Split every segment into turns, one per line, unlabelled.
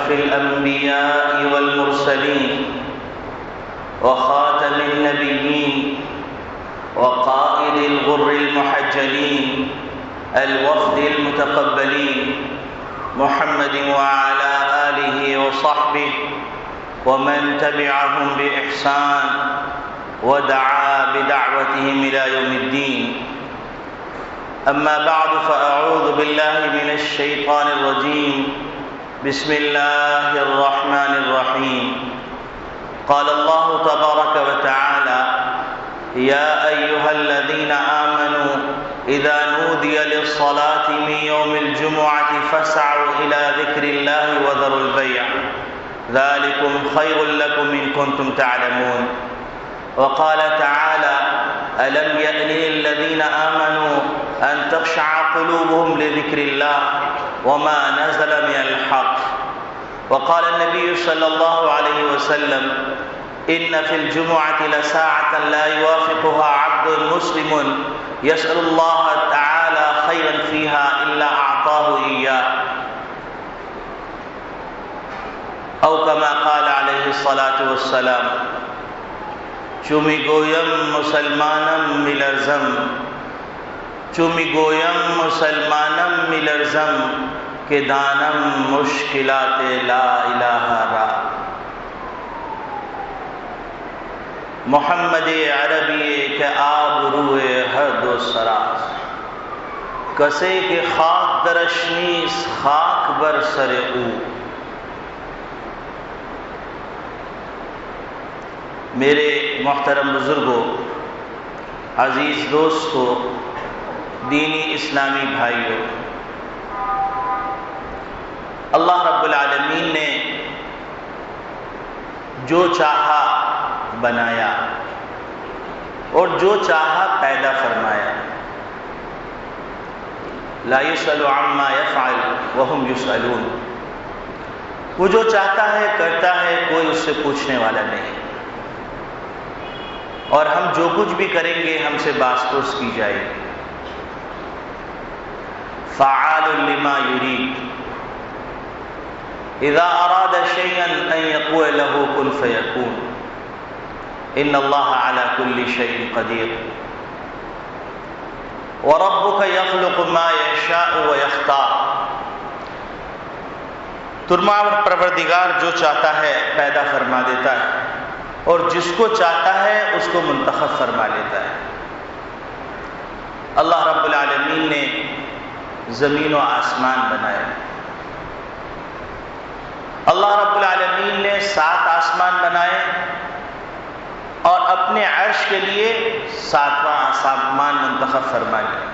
أشرف الأنبياء والمرسلين وخاتم النبيين وقائد الغر المحجلين الوفد المتقبلين محمد وعلى آله وصحبه ومن تبعهم بإحسان ودعا بدعوتهم إلى يوم الدين. أما بعد فأعوذ بالله من الشيطان الرجيم. بسم الله الرحمن الرحيم. قال الله تبارك وتعالى: يا أيها الذين آمنوا إذا نودي للصلاة من يوم الجمعة فاسعوا إلى ذكر الله وذروا البيع ذلكم خير لكم إن كنتم تعلمون. وقال تعالى: ألم يأن للذين آمنوا أن تخشع قلوبهم لذكر الله وما نزل من الحق. وقال النبي صلى الله عليه وسلم: إن في الجمعة لساعة لا يوافقها عبد مسلم يسأل الله تعالى خيرا فيها إلا أعطاه إياه، أو كما قال عليه الصلاة والسلام. چومی گویم مسلمانم میلرزم، چومی گویم مسلمانم میلرزم کہ دانم مشکلات لا الہ را. محمد عربی کے آب روئے حد و سراز، کسے کے خاک درشنیس خاک بر سر او. میرے محترم بزرگوں، عزیز دوستوں، دینی اسلامی بھائیوں، اللہ رب العالمین نے جو چاہا بنایا اور جو چاہا پیدا فرمایا. لا يسأل عما يفعل وهم يسألون. وہ جو چاہتا ہے کرتا ہے، کوئی اس سے پوچھنے والا نہیں، اور ہم جو کچھ بھی کریں گے ہم سے باس پرس کی جائے گی. فعال لما يريد اذا اراد شيئا ان يقول له كن فيكون. ان الله على كل شيء قدير. وربك يخلق ما يشاء ويختار. تمہارا پروردگار جو چاہتا ہے پیدا فرما دیتا ہے، اور جس کو چاہتا ہے اس کو منتخب فرما لیتا ہے. اللہ رب العالمین نے زمین و آسمان بنائے. اللہ رب العالمین نے 7 آسمان بنائے اور اپنے عرش کے لیے 7واں آسمان منتخب فرما لیا.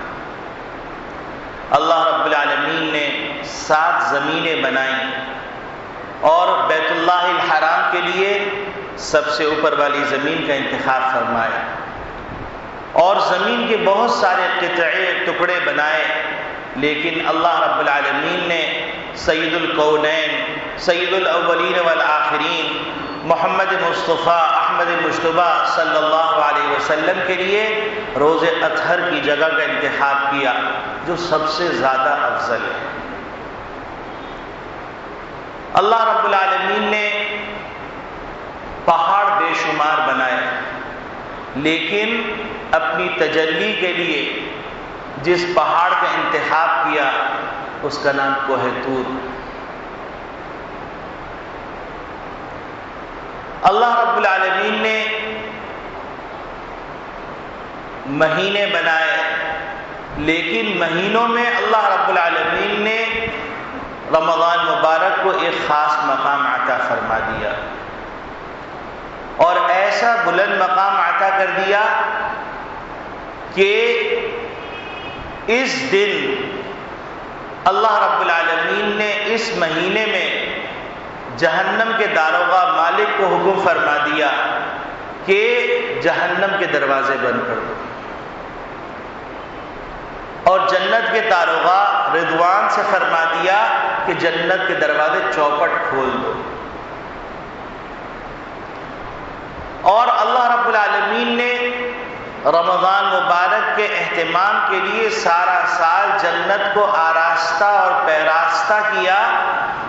اللہ رب العالمین نے 7 زمینیں بنائیں اور بیت اللہ الحرام کے لیے سب سے اوپر والی زمین کا انتخاب فرمایا، اور زمین کے بہت سارے قطعے ٹکڑے بنائے، لیکن اللہ رب العالمین نے سید الکونین، سید الاولین والآخرین محمد مصطفیٰ احمد مجتبیٰ صلی اللہ علیہ وسلم کے لیے روز اطہر کی جگہ کا انتخاب کیا، جو سب سے زیادہ افضل ہے. اللہ رب العالمین نے پہاڑ بے شمار بنائے، لیکن اپنی تجلی کے لیے جس پہاڑ کا انتخاب کیا اس کا نام کوہ طور. اللہ رب العالمین نے مہینے بنائے، لیکن مہینوں میں اللہ رب العالمین نے رمضان مبارک کو ایک خاص مقام عطا فرما دیا، اور ایسا بلند مقام عطا کر دیا کہ اس دن اللہ رب العالمین نے اس مہینے میں جہنم کے داروغہ مالک کو حکم فرما دیا کہ جہنم کے دروازے بند کر دو، اور جنت کے داروغہ رضوان سے فرما دیا کہ جنت کے دروازے چوپٹ کھول دو. اور اللہ رب العالمین نے رمضان مبارک کے اہتمام کے لیے سارا سال جنت کو آراستہ اور پیراستہ کیا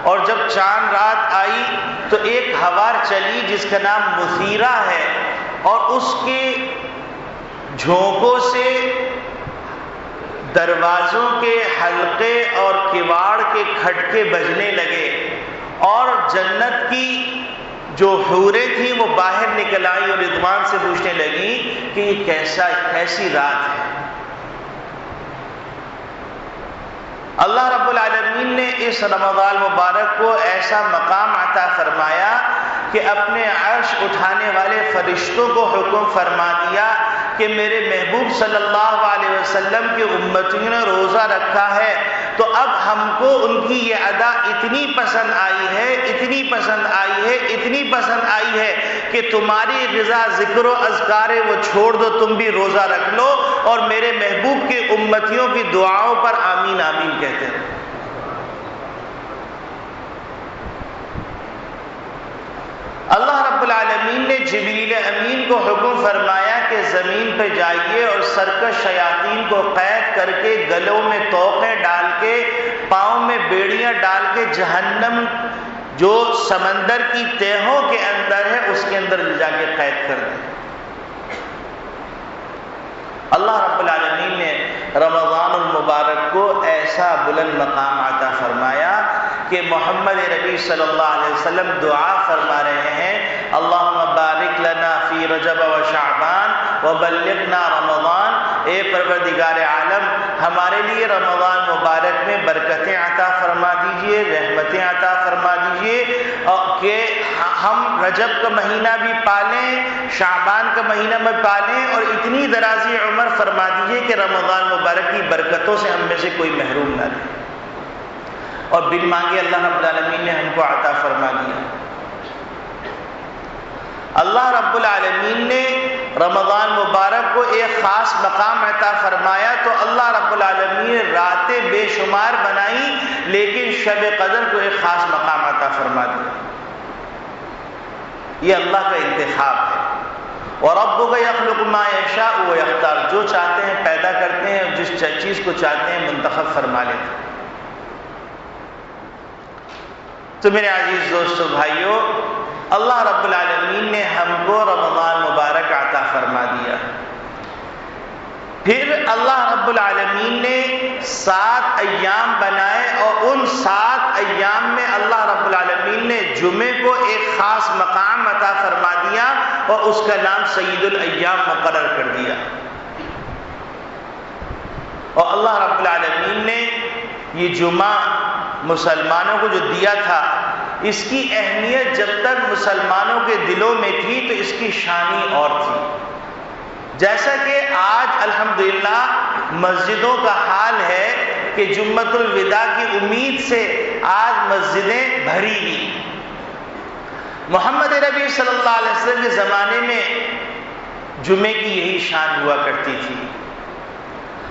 اور جب چاند رات آئی تو ایک ہوار چلی جس کا نام مثیرہ ہے، اور اس کے جھونکوں سے دروازوں کے حلقے اور کواڑ کے کھٹکے بجنے لگے، اور جنت کی جو حوریں تھیں وہ باہر نکل آئی اور رضوان سے پوچھنے لگی کہ یہ کیسی رات ہے۔ اللہ رب العالمین نے اس رمضان مبارک کو ایسا مقام عطا فرمایا کہ اپنے عرش اٹھانے والے فرشتوں کو حکم فرما دیا کہ میرے محبوب صلی اللہ علیہ وسلم کی امتیوں نے روزہ رکھا ہے، تو اب ہم کو ان کی یہ ادا اتنی پسند آئی ہے، اتنی پسند آئی ہے، اتنی پسند آئی ہے کہ تمہاری غذا ذکر و اذکار وہ چھوڑ دو، تم بھی روزہ رکھ لو اور میرے محبوب کی امتیوں کی دعاؤں پر آمین آمین کہتے رہو۔ اللہ رب العالمین نے جبریل امین کو حکم فرمایا کہ زمین پہ جائیے اور سرکش شیاطین کو قید کر کے گلوں میں توقیں ڈال کے پاؤں میں بیڑیاں ڈال کے جہنم جو سمندر کی تہوں کے اندر ہے اس کے اندر لے جا کے قید کر دیں۔ اللہ رب العالمین نے رمضان المبارک کو ایسا بلند مقام عطا فرمایا کہ محمد نبی صلی اللہ علیہ وسلم دعا فرما رہے ہیں، اللہم بارک لنا فی رجب و شعبان وبلغنا رمضان، اے پروردگار عالم ہمارے لیے رمضان مبارک میں برکتیں عطا فرما دیجئے، رحمتیں عطا فرما دیجئے، اور کہ ہم رجب کا مہینہ بھی پالیں، شعبان کا مہینہ بھی پالیں، اور اتنی درازی عمر فرما دیجئے کہ رمضان مبارک کی برکتوں سے ہم میں سے کوئی محروم نہ رہے۔ اور بن مانگے اللہ رب العالمین نے ہم کو عطا فرما دیا۔ اللہ رب العالمین نے رمضان مبارک کو ایک خاص مقام عطا فرمایا تو اللہ رب العالمین نے راتیں بے شمار بنائی، لیکن شب قدر کو ایک خاص مقام عطا فرما دیا۔ یہ اللہ کا انتخاب ہے۔ وَرَبُّكَ يَخْلُقُ مَا يَشَاءُ وَيَخْتَارُ، جو چاہتے ہیں پیدا کرتے ہیں، جس چیز کو چاہتے ہیں منتخب فرما لیتے ہیں۔ تو میرے عزیز دوستو بھائیو، اللہ رب العالمین نے ہم کو رمضان مبارک عطا فرما دیا۔ پھر اللہ رب العالمین نے 7 ایام بنائے، اور ان 7 ایام میں اللہ رب العالمین نے جمعے کو ایک خاص مقام عطا فرما دیا اور اس کا نام سید الایام مقرر کر دیا۔ اور اللہ رب العالمین نے یہ جمعہ مسلمانوں کو جو دیا تھا، اس کی اہمیت جب تک مسلمانوں کے دلوں میں تھی تو اس کی شانی اور تھی۔ جیسا کہ آج الحمدللہ مسجدوں کا حال ہے کہ جمعۃ الوداع کی امید سے آج مسجدیں بھری ہوئی۔ محمد نبی صلی اللہ علیہ وسلم کے زمانے میں جمعے کی یہی شان ہوا کرتی تھی۔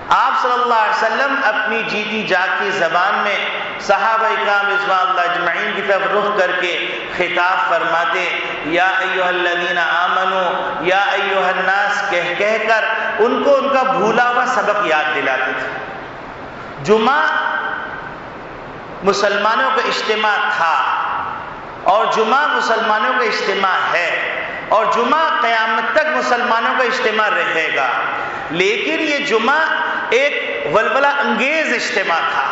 آپ صلی اللہ علیہ وسلم اپنی جیتی جاگتی زبان میں صحابہ اکرام رضوان اللہ اجمعین کی طرف رخ کر کے خطاب فرماتے، یا ایھا الذین آمنوا، یا ایھا الناس کہہ کر ان کو ان کا بھولا ہوا سبق یاد دلاتے تھے۔ جمعہ مسلمانوں کا اجتماع تھا، اور جمعہ مسلمانوں کا اجتماع ہے، اور جمعہ قیامت تک مسلمانوں کا اجتماع رہے گا۔ لیکن یہ جمعہ ایک ولولہ انگیز اجتماع تھا،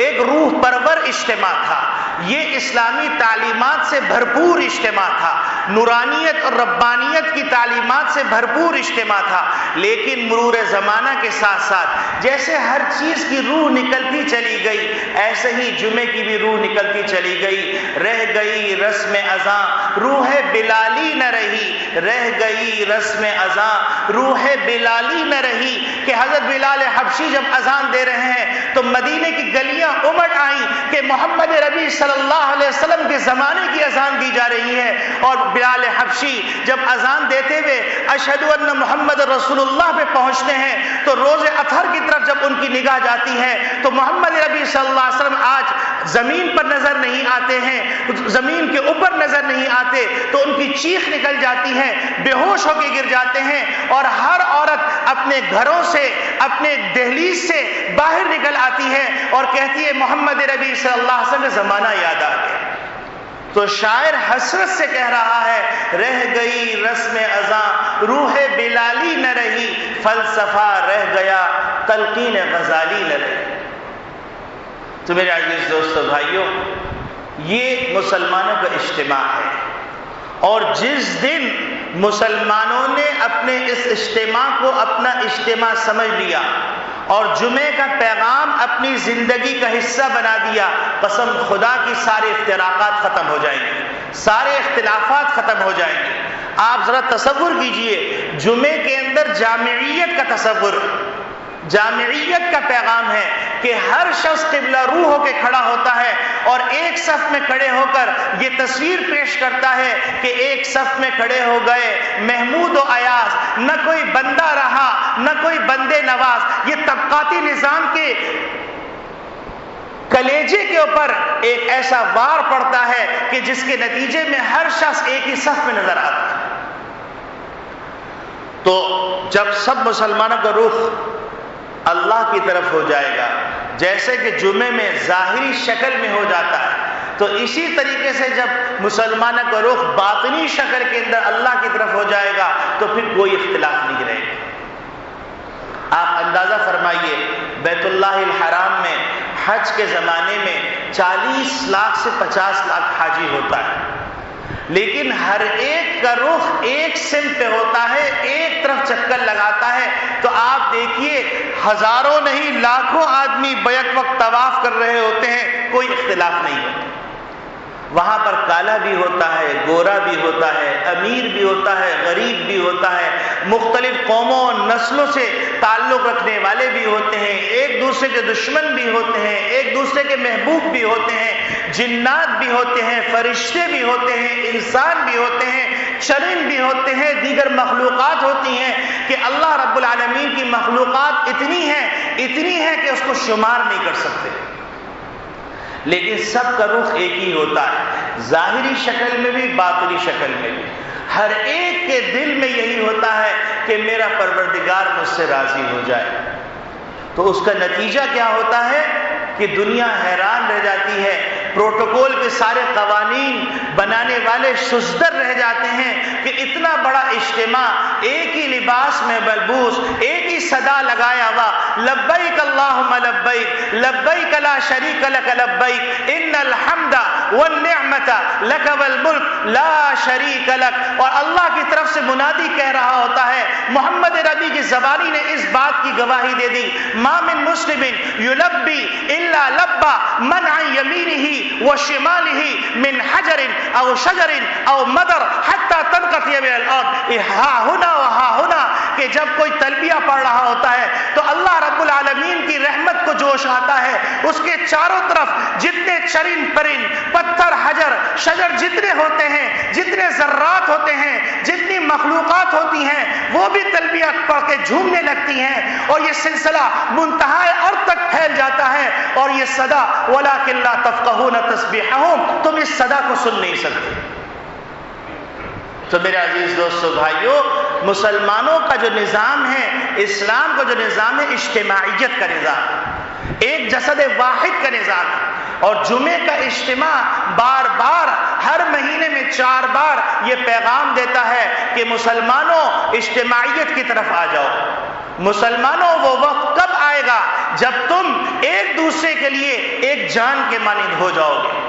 ایک روح پرور اجتماع تھا، یہ اسلامی تعلیمات سے بھرپور اجتماع تھا، نورانیت اور ربانیت کی تعلیمات سے بھرپور اجتماع تھا۔ لیکن مرور زمانہ کے ساتھ ساتھ جیسے ہر چیز کی روح نکلتی چلی گئی، ایسے ہی جمعے کی بھی روح نکلتی چلی گئی۔ رہ گئی رسم اذاں، روح بلالی نہ رہی، رہ گئی رسم اذاں، روح بلالی نہ رہی، کہ حضرت بلال حبشی جب اذان دے رہے ہیں تو مدینے کی گلیاں امڑ آئیں کہ محمد نبی صلی اللہ علیہ وسلم کے زمانے کی اذان دی جا رہی ہے۔ اور بلال حبشی جب اذان دیتے ہوئے اشہد ان محمد رسول اللہ پہ پہنچتے ہیں تو روز اطہر کی طرف جب ان کی نگاہ جاتی ہے تو محمد نبی صلی اللہ علیہ وسلم آج زمین پر نظر نہیں آتے ہیں، زمین کے اوپر نظر نہیں آتے، تو ان کی چیخ نکل جاتی ہے، بے ہوش ہو کے گر جاتے ہیں، اور ہر عورت اپنے گھروں سے، اپنے دہلیز سے باہر نکل آتی ہے اور کہتی ہے محمد نبی صلی اللہ علیہ وسلم کا زمانہ یاد آ گیا۔ تو شاعر حسرت سے کہہ رہا ہے رہ گئی رسم ازاں روح بلالی نہ رہی، فلسفہ رہ گیا تلقین غزالی نہ رہی۔ تو میرے عزیز دوستو بھائیوں، یہ مسلمانوں کا اجتماع ہے، اور جس دن مسلمانوں نے اپنے اس اجتماع کو اپنا اجتماع سمجھ لیا اور جمعے کا پیغام اپنی زندگی کا حصہ بنا دیا، قسم خدا کی سارے افتراقات ختم ہو جائیں گے، سارے اختلافات ختم ہو جائیں گے۔ آپ ذرا تصور کیجئے، جمعے کے اندر جامعیت کا تصور، جامعیت کا پیغام ہے کہ ہر شخص قبلہ روح ہو کے کھڑا ہوتا ہے اور ایک صف میں کھڑے ہو کر یہ تصویر پیش کرتا ہے کہ ایک صف میں کھڑے ہو گئے محمود و ایاز، نہ کوئی بندہ رہا نہ کوئی بندے نواز۔ یہ طبقاتی نظام کے کلیجے کے اوپر ایک ایسا وار پڑتا ہے کہ جس کے نتیجے میں ہر شخص ایک ہی صف میں نظر آتا ہے۔ تو جب سب مسلمانوں کا رخ اللہ کی طرف ہو جائے گا، جیسے کہ جمعے میں ظاہری شکل میں ہو جاتا ہے، تو اسی طریقے سے جب مسلمانوں کا رخ باطنی شکل کے اندر اللہ کی طرف ہو جائے گا تو پھر کوئی اختلاف نہیں رہے گا۔ آپ اندازہ فرمائیے، بیت اللہ الحرام میں حج کے زمانے میں 40 لاکھ سے 50 لاکھ حاجی ہوتا ہے، لیکن ہر ایک کا رخ ایک سمت پہ ہوتا ہے، ایک طرف چکر لگاتا ہے۔ تو آپ دیکھیے ہزاروں نہیں لاکھوں آدمی بیک وقت طواف کر رہے ہوتے ہیں، کوئی اختلاف نہیں ہوتا۔ وہاں پر کالا بھی ہوتا ہے، گورا بھی ہوتا ہے، امیر بھی ہوتا ہے، غریب بھی ہوتا ہے، مختلف قوموں اور نسلوں سے تعلق رکھنے والے بھی ہوتے ہیں، ایک دوسرے کے دشمن بھی ہوتے ہیں، ایک دوسرے کے محبوب بھی ہوتے ہیں، جنات بھی ہوتے ہیں، فرشتے بھی ہوتے ہیں، انسان بھی ہوتے ہیں، چرند بھی ہوتے ہیں، دیگر مخلوقات ہوتی ہیں کہ اللہ رب العالمین کی مخلوقات اتنی ہیں کہ اس کو شمار نہیں کر سکتے، لیکن سب کا رخ ایک ہی ہوتا ہے، ظاہری شکل میں بھی باطنی شکل میں بھی۔ ہر ایک کے دل میں یہی ہوتا ہے کہ میرا پروردگار مجھ سے راضی ہو جائے۔ تو اس کا نتیجہ کیا ہوتا ہے کہ دنیا حیران رہ جاتی ہے، پروٹوکول کے سارے قوانین بنانے والے شزدر رہ جاتے ہیں کہ اتنا بڑا اجتماع، ایک ہی لباس میں ملبوس، ایک ہی صدا لگایا ہوا، لبیک اللہم لبیک لبیک لا شریک لک لبیک ان الحمد والنعمت لک والملک لا شریک لک، اور اللہ کی طرف سے منادی کہہ رہا ہوتا ہے، محمد ربی کی زبانی نے اس بات کی گواہی دے دی، ما من مسلم یلبی الا لبا من عن یمینہ وشمالہ من حجر او شجر او مدر حتی تنقطع من الارض، ہا ہنا و ہا ہنا، کہ جب کوئی تلبیہ پڑھ رہا ہوتا ہے تو اللہ رب العالمین کی رحمت کو جوش آتا ہے، اس کے چاروں طرف جتنے چرند پرند پتھر حجر شجر جتنے ہوتے ہیں، جتنے ذرات ہوتے ہیں، جتنی مخلوقات ہوتی ہیں، وہ بھی تلبیہ پڑھ کے جھومنے لگتی ہیں، اور یہ سلسلہ منتہائے ارض تک پھیل جاتا ہے، اور یہ صدا وَلَٰكِن لَا تَفْقَهُونَ تَسْبِيحَهُمْ، تم اس صدا کو سن نہیں سکتے۔ تو میرے عزیز دوستو بھائیو، مسلمانوں کا جو نظام ہے، اسلام کا جو نظام ہے، اجتماعیت کا نظام، ایک جسد واحد کا نظام ہے، اور جمعے کا اجتماع بار بار ہر مہینے میں 4 بار یہ پیغام دیتا ہے کہ مسلمانوں اجتماعیت کی طرف آ جاؤ۔ مسلمانوں وہ وقت کب آئے گا جب تم ایک دوسرے کے لیے ایک جان کے مانند ہو جاؤ گے؟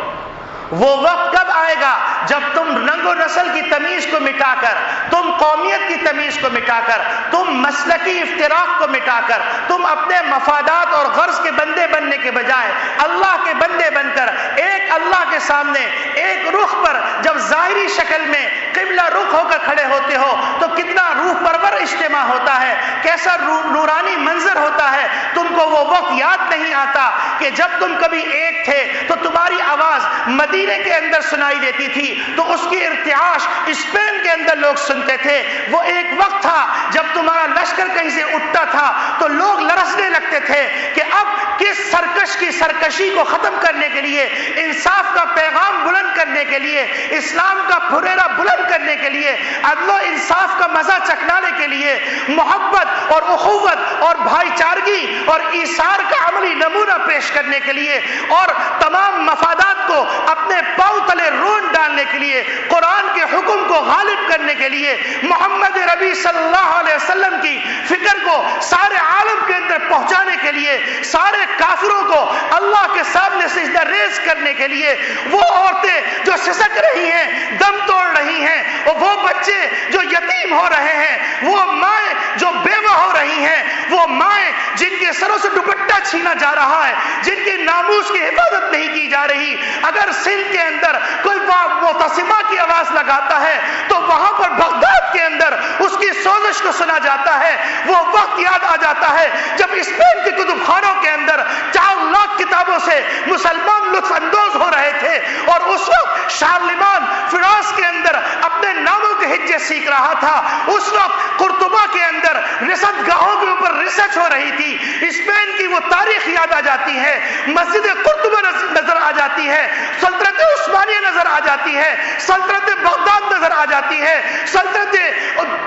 وہ وقت کب آئے گا جب تم رنگ و نسل کی تمیز کو مٹا کر، تم قومیت کی تمیز کو مٹا کر، تم مسلکی افتراق کو مٹا کر، تم اپنے مفادات اور غرض کے بندے بننے کے بجائے اللہ کے بندے بن کر ایک اللہ کے سامنے ایک رخ پر جب ظاہری شکل میں قبلہ رخ ہو کر کھڑے ہوتے ہو تو کتنا روح پرور اجتماع ہوتا ہے، کیسا نورانی منظر ہوتا ہے۔ تم کو وہ وقت یاد نہیں آتا کہ جب تم کبھی ایک تھے تو تمہاری آواز مدینے کے اندر سنائی دیتی تھی تو اس کی ارتعاش اسپین کے اندر لوگ سنتے تھے۔ وہ ایک وقت تھا جب تمہارا لشکر کہیں سے اٹھتا تھا تو لوگ لرزنے لگتے تھے کہ اب کس سرکش کی سرکشی کو ختم کرنے کے لیے، انصاف کا پیغام بلند کرنے کے لیے، اسلام کا پھریرا بلند کرنے کے لیے، عدل و انصاف کا مزہ چکھلانے کے لیے، محبت اور اخوت اور بھائی چارگی اور ایثار کا عملی نمونہ پیش کرنے کے لیے، اور تمام مفادات کو اپنے
اپنے پاؤں تلے رون ڈالنے کے لیے، قرآن کے حکم کو غالب کرنے کے لیے، محمد ربی صلی اللہ علیہ وسلم کی فکر کو سارے عالم کے اندر پہنچانے کے لیے، سارے کافروں کو اللہ کے سامنے سجدہ ریز کرنے کے لیے، وہ عورتیں جو سسک رہی ہیں، دم توڑ رہی ہیں، اور وہ بچے جو یتیم ہو رہے ہیں، وہ مائیں جو بیوہ ہو رہی ہیں، وہ مائیں جن کے سروں سے دوپٹہ چھینا جا رہا ہے، جن کے ناموس کی حفاظت نہیں کی جا رہی، اگر سندھ کے اندر کوئی معتصمہ کی آواز لگاتا ہے تو وہاں پر بغداد کے اندر اس کی سوزش کو سنا جاتا ہے۔ وہ وقت یاد آ جاتا ہے جب اسپین کے کتب خانوں کے اندر 4 لاکھ کتابوں سے مسلمان لطف اندوز ہو رہے تھے، اور اس وقت شارلمان فرانس کے اندر اپنے ناموں کے ہجے سیکھ رہا تھا، اس وقت قرطبہ کے اندر رصد گاہوں کے اوپر ریسرچ ہو رہی تھی، اسپین کی وہ تاریخ یاد آ جاتی ہے، مسجد قرطبہ نظر آ جاتی ہے، سلطنت عثمانیہ نظر آ جاتی ہے، سلطنت بغداد نظر آ جاتی ہے، سلطنت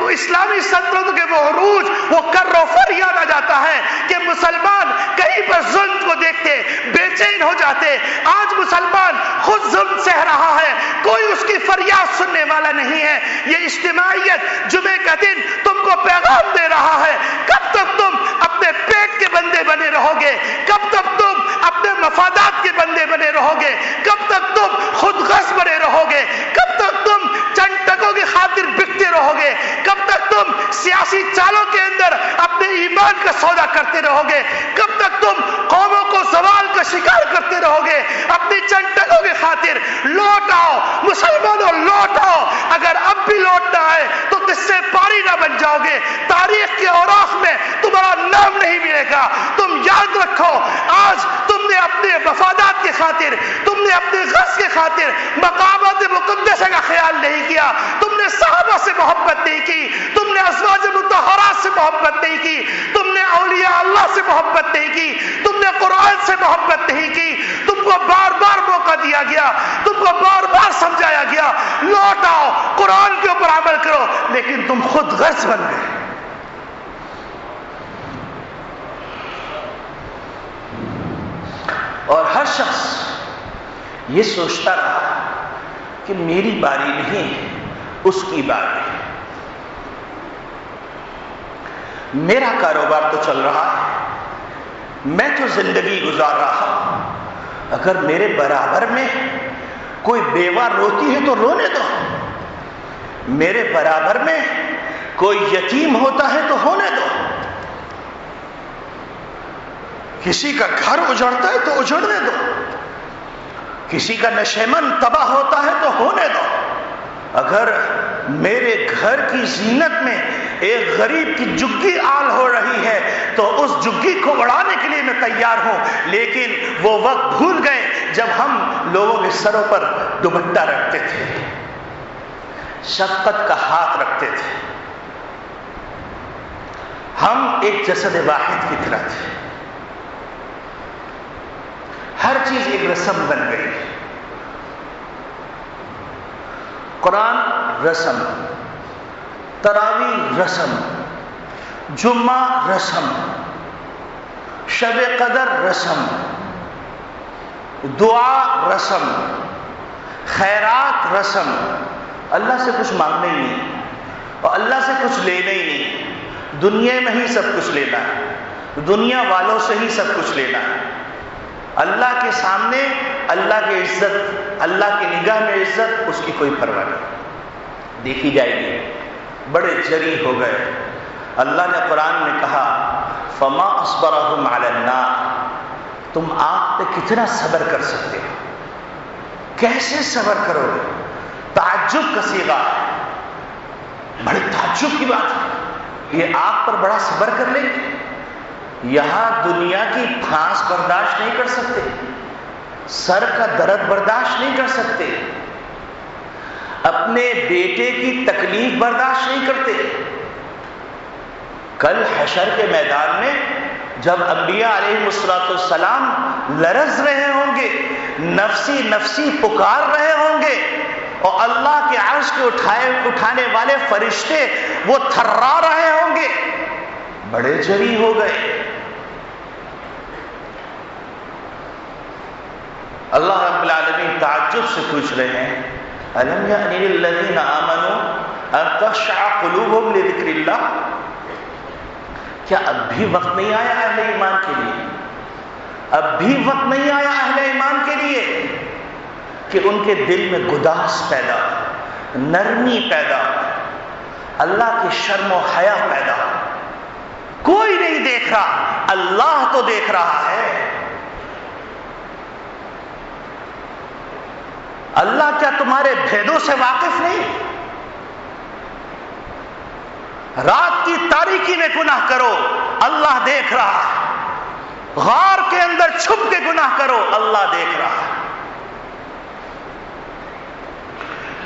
اسلامی سلطنتوں کے وہ عروج، وہ کر و فر یاد آ جاتا ہے کہ مسلمان کہیں پر ظلم کو دیکھتے بے چین ہو جاتے۔ آج مسلمان خود ظلم سہ رہا ہے، کوئی اس کی فریاد سننے والا نہیں ہے۔ یہ اجتماعیت جمعے کا دن تم کو پیغام دے رہا ہے، کب تک تم اپنے پیٹ کے بندے بنے رہو گے؟ کب تک تم اپنے مفادات کے بندے بنے رہو گے؟ کب تک تم خود غرض بنے رہو گے؟ کب تک تم چند ٹکوں کی خاطر بکتے رہو گے؟ کب تک تم سیاسی چالوں کے اندر اپنے ایمان کا سودا کرتے رہو گے؟ کب تک تم قوموں کو زوال کا شکار کرتے رہو گے اپنی چند ٹکوں کی خاطر؟ لوٹ آؤ مسلمانوں، لوٹ آؤ۔ اگر اب بھی لوٹنا ہے تو کس سے پاری نہ بن جاؤ گے، تاریخ کے اوراق میں تمہارا نام نہیں ملے گا۔ تم یاد رکھو، آج تم نے اپنے مفادات کی خاطر، تم نے اپنے غرض کی خاطر مقامات مقدسہ کا خیال نہیں کیا، تم نے صحابہ سے محبت نہیں کی، تم نے ازواج مطہرات سے محبت نہیں کی، تم نے اولیاء اللہ سے محبت نہیں کی، تم نے قرآن سے محبت نہیں کی۔ تم کو بار بار موقع دیا گیا، تم کو بار بار سمجھایا گیا، لوٹ آؤ، قرآن کے اوپر عمل کرو، لیکن تم خود غرض بن گئے۔
اور ہر شخص یہ سوچتا رہا کہ میری باری نہیں، اس کی باری ہے، میرا کاروبار تو چل رہا ہے، میں تو زندگی گزار رہا ہوں، اگر میرے برابر میں کوئی بیوہ روتی ہے تو رونے دو، میرے برابر میں کوئی یتیم ہوتا ہے تو ہونے دو، کسی کا گھر اجڑتا ہے تو اجڑنے دو، کسی کا نشیمن تباہ ہوتا ہے تو ہونے دو۔ اگر میرے گھر کی زینت میں ایک غریب کی جگی آل ہو رہی ہے تو اس جگی کو اڑانے کے لیے میں تیار ہوں، لیکن وہ وقت بھول گئے جب ہم لوگوں کے سروں پر دوپٹہ رکھتے تھے، شفقت کا ہاتھ رکھتے تھے، ہم ایک جسد واحد کی طرح تھے، ہر چیز ایک رسم بن گئی، قرآن رسم، تراویح رسم، جمعہ رسم، شب قدر رسم، دعا رسم، خیرات رسم، اللہ سے کچھ مانگنا ہی نہیں اور اللہ سے کچھ لینا ہی نہیں، دنیا میں ہی سب کچھ لینا ہے، دنیا والوں سے ہی سب کچھ لینا ہے، اللہ کے سامنے اللہ کی عزت، اللہ کی نگاہ میں عزت، اس کی کوئی پرواہ نہیں، دیکھی جائے گی۔ بڑے جری ہو گئے، اللہ نے قرآن میں کہا فما اصبرہم علی النار، تم آگ پہ کتنا صبر کر سکتے ہو، کیسے صبر کرو گے؟ تعجب کا صیغہ ہے، بڑے تعجب کی بات ہے، یہ آگ پر بڑا صبر کر لیں گے؟ یہاں دنیا کی پھانس برداشت نہیں کر سکتے، سر کا درد برداشت نہیں کر سکتے، اپنے بیٹے کی تکلیف برداشت نہیں کرتے۔ کل حشر کے میدان میں جب انبیاء علیہ السلام لرز رہے ہوں گے، نفسی نفسی پکار رہے ہوں گے، اور اللہ کے عرش کے اٹھانے والے فرشتے وہ تھرا رہے ہوں گے، بڑے جری ہو گئے۔ اللہ رب العالمین تعجب سے پوچھ رہے ہیں الم یأن للذین آمنوا ان تخشع قلوبهم لذکر اللہ، کیا اب بھی وقت نہیں آیا اہل ایمان کے لیے، اب بھی وقت نہیں آیا اہل ایمان کے لیے کہ ان کے دل میں گداز پیدا، نرمی پیدا، اللہ کی شرم و حیا پیدا؟ کوئی نہیں دیکھ رہا، اللہ تو دیکھ رہا ہے۔ اللہ کیا تمہارے بھیدوں سے واقف نہیں؟ رات کی تاریکی میں گناہ کرو، اللہ دیکھ رہا ہے۔ غار کے اندر چھپ کے گناہ کرو، اللہ دیکھ رہا ہے۔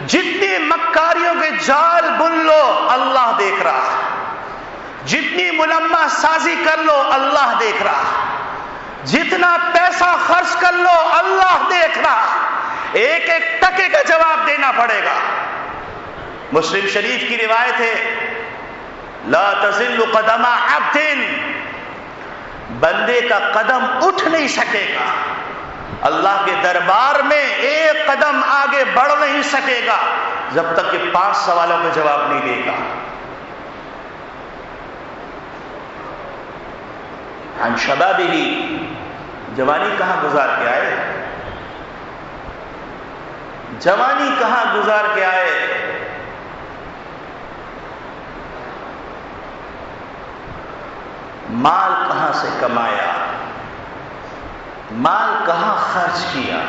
جتنی مکاریوں کے جال بن لو، اللہ دیکھ رہا ہے۔ جتنی ملمہ سازی کر لو، اللہ دیکھ رہا ہے۔ جتنا پیسہ خرچ کر لو، اللہ دیکھ رہا ہے۔ ایک ایک ٹکے کا جواب دینا پڑے گا۔ مسلم شریف کی روایت ہے لا تزل قدم عبد، بندے کا قدم اٹھ نہیں سکے گا، اللہ کے دربار میں ایک قدم آگے بڑھ نہیں سکے گا جب تک کہ 5 سوالوں کا جواب نہیں دے گا۔ عن شبابہ، جوانی کہاں گزار کے آئے، جوانی کہاں گزار کے آئے، مال کہاں سے کمایا، مال کہاں خرچ کیا؟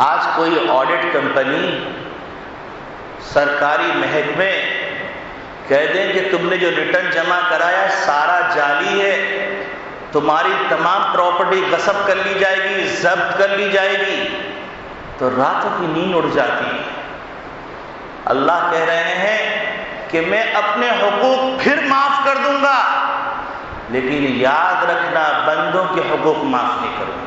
آج کوئی آڈٹ کمپنی، سرکاری محکمے کہہ دیں کہ تم نے جو ریٹرن جمع کرایا سارا جعلی ہے، تمہاری تمام پراپرٹی غصب کر لی جائے گی، ضبط کر لی جائے گی، تو راتوں کی نیند اڑ جاتی ہے۔ اللہ کہہ رہے ہیں کہ میں اپنے حقوق پھر معاف کر دوں گا، لیکن یاد رکھنا بندوں کے حقوق معاف نہیں کروں۔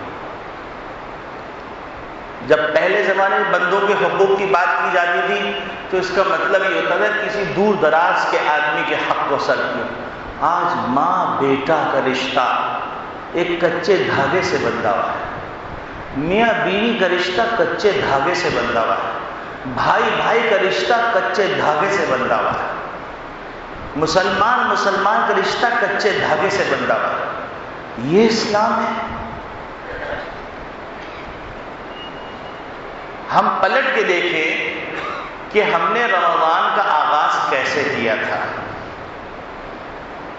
جب پہلے زمانے میں بندوں کے حقوق کی بات کی جاتی تھی تو اس کا مطلب یہ ہوتا تھا کسی دور دراز کے آدمی کے حق کو سلب کیوں۔ آج ماں بیٹا کا رشتہ ایک کچے دھاگے سے بندھا ہوا ہے، میاں بیوی کا رشتہ کچے دھاگے سے بندھا ہوا ہے، بھائی بھائی کا رشتہ کچے دھاگے سے بندھا ہوا ہے، مسلمان کا رشتہ کچے دھاگے سے بندھا ہوا ہے۔ یہ اسلام ہے؟ ہم پلٹ کے دیکھیں کہ ہم نے رمضان کا آغاز کیسے کیا تھا،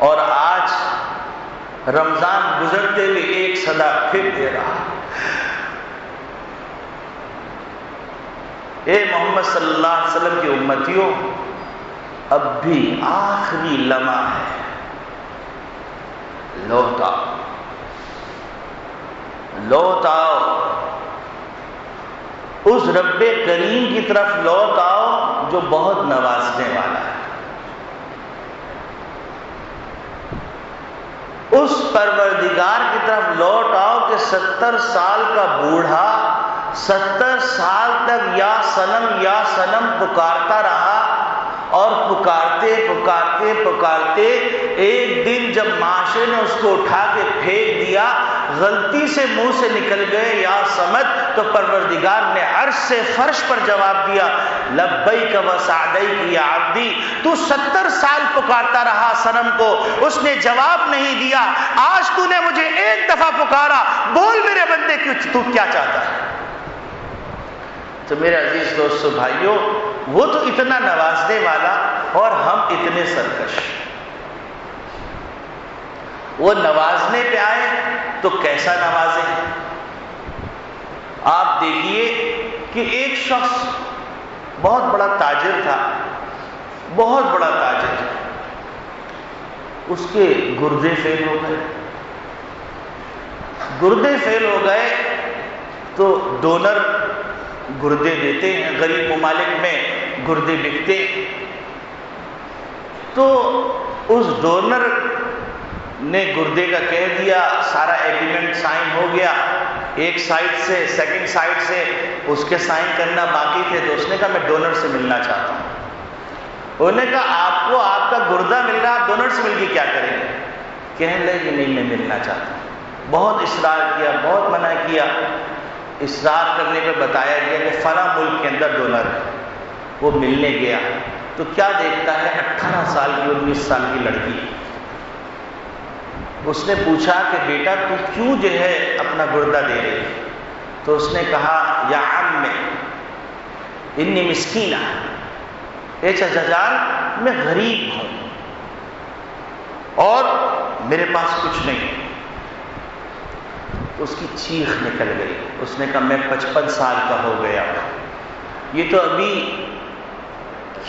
اور آج رمضان گزرتے ہوئے ایک صدا پھر دے رہا۔ اے محمد صلی اللہ علیہ وسلم کی امتیوں، اب بھی آخری لمحہ ہے، لوٹ آؤ، لوٹ آؤ، اس رب کریم کی طرف لوٹ آؤ جو بہت نوازنے والا ہے، اس پروردگار کی طرف لوٹ آؤ کہ 70 سال کا بوڑھا 70 سال تک یا صنم پکارتا رہا، اور پکارتے پکارتے پکارتے ایک دن جب معاشرے نے اس کو اٹھا کے پھینک دیا، غلطی سے منہ سے نکل گئے یا صمد، تو پروردگار نے عرش سے فرش پر جواب دیا لبیک و سعدیک یا عبدی۔ تو 70 سال پکارتا رہا صنم کو، اس نے جواب نہیں دیا، آج تو نے مجھے ایک دفعہ پکارا، بول میرے بندے تو کیا چاہتا ہے؟ تو میرے عزیز دوستو بھائیوں، وہ تو اتنا نوازنے والا اور ہم اتنے سرکش۔ وہ نوازنے پہ آئے تو کیسا نوازے؟ آپ دیکھیے کہ ایک شخص بہت بڑا تاجر تھا، بہت بڑا تاجر، اس کے گردے فیل ہو گئے، گردے فیل ہو گئے تو ڈونر گردے دیتے ہیں، غریب ممالک میں گردے بکتے، تو اس ڈونر نے گردے کا کہہ دیا، سارا ایگریمنٹ سائن ہو گیا، ایک سائڈ سے سیکنڈ سائڈ سے اس کے سائن کرنا باقی تھے، تو اس نے کہا میں ڈونر سے ملنا چاہتا ہوں۔ انہوں نے کہا آپ کو آپ کا گردہ مل رہا، آپ ڈونر سے مل کے کیا کریں گے؟ کہنے لگے نہیں، میں ملنا چاہتا ہوں۔ بہت اصرار کیا، بہت منع کیا، اصرار کرنے پہ بتایا گیا کہ فلاں ملک کے اندر ڈونر ہے۔ وہ ملنے گیا تو کیا دیکھتا ہے 18 سال کی 19 سال کی لڑکی۔ اس نے پوچھا کہ بیٹا تو کیوں جو ہے اپنا گردہ دے رہی؟ تو اس نے کہا یا عم انی مسکینہ، اے چچا جان میں غریب ہوں اور میرے پاس کچھ نہیں۔ اس کی چیخ نکل گئی، اس نے کہا میں 55 سال کا ہو گیا ہوں، یہ تو ابھی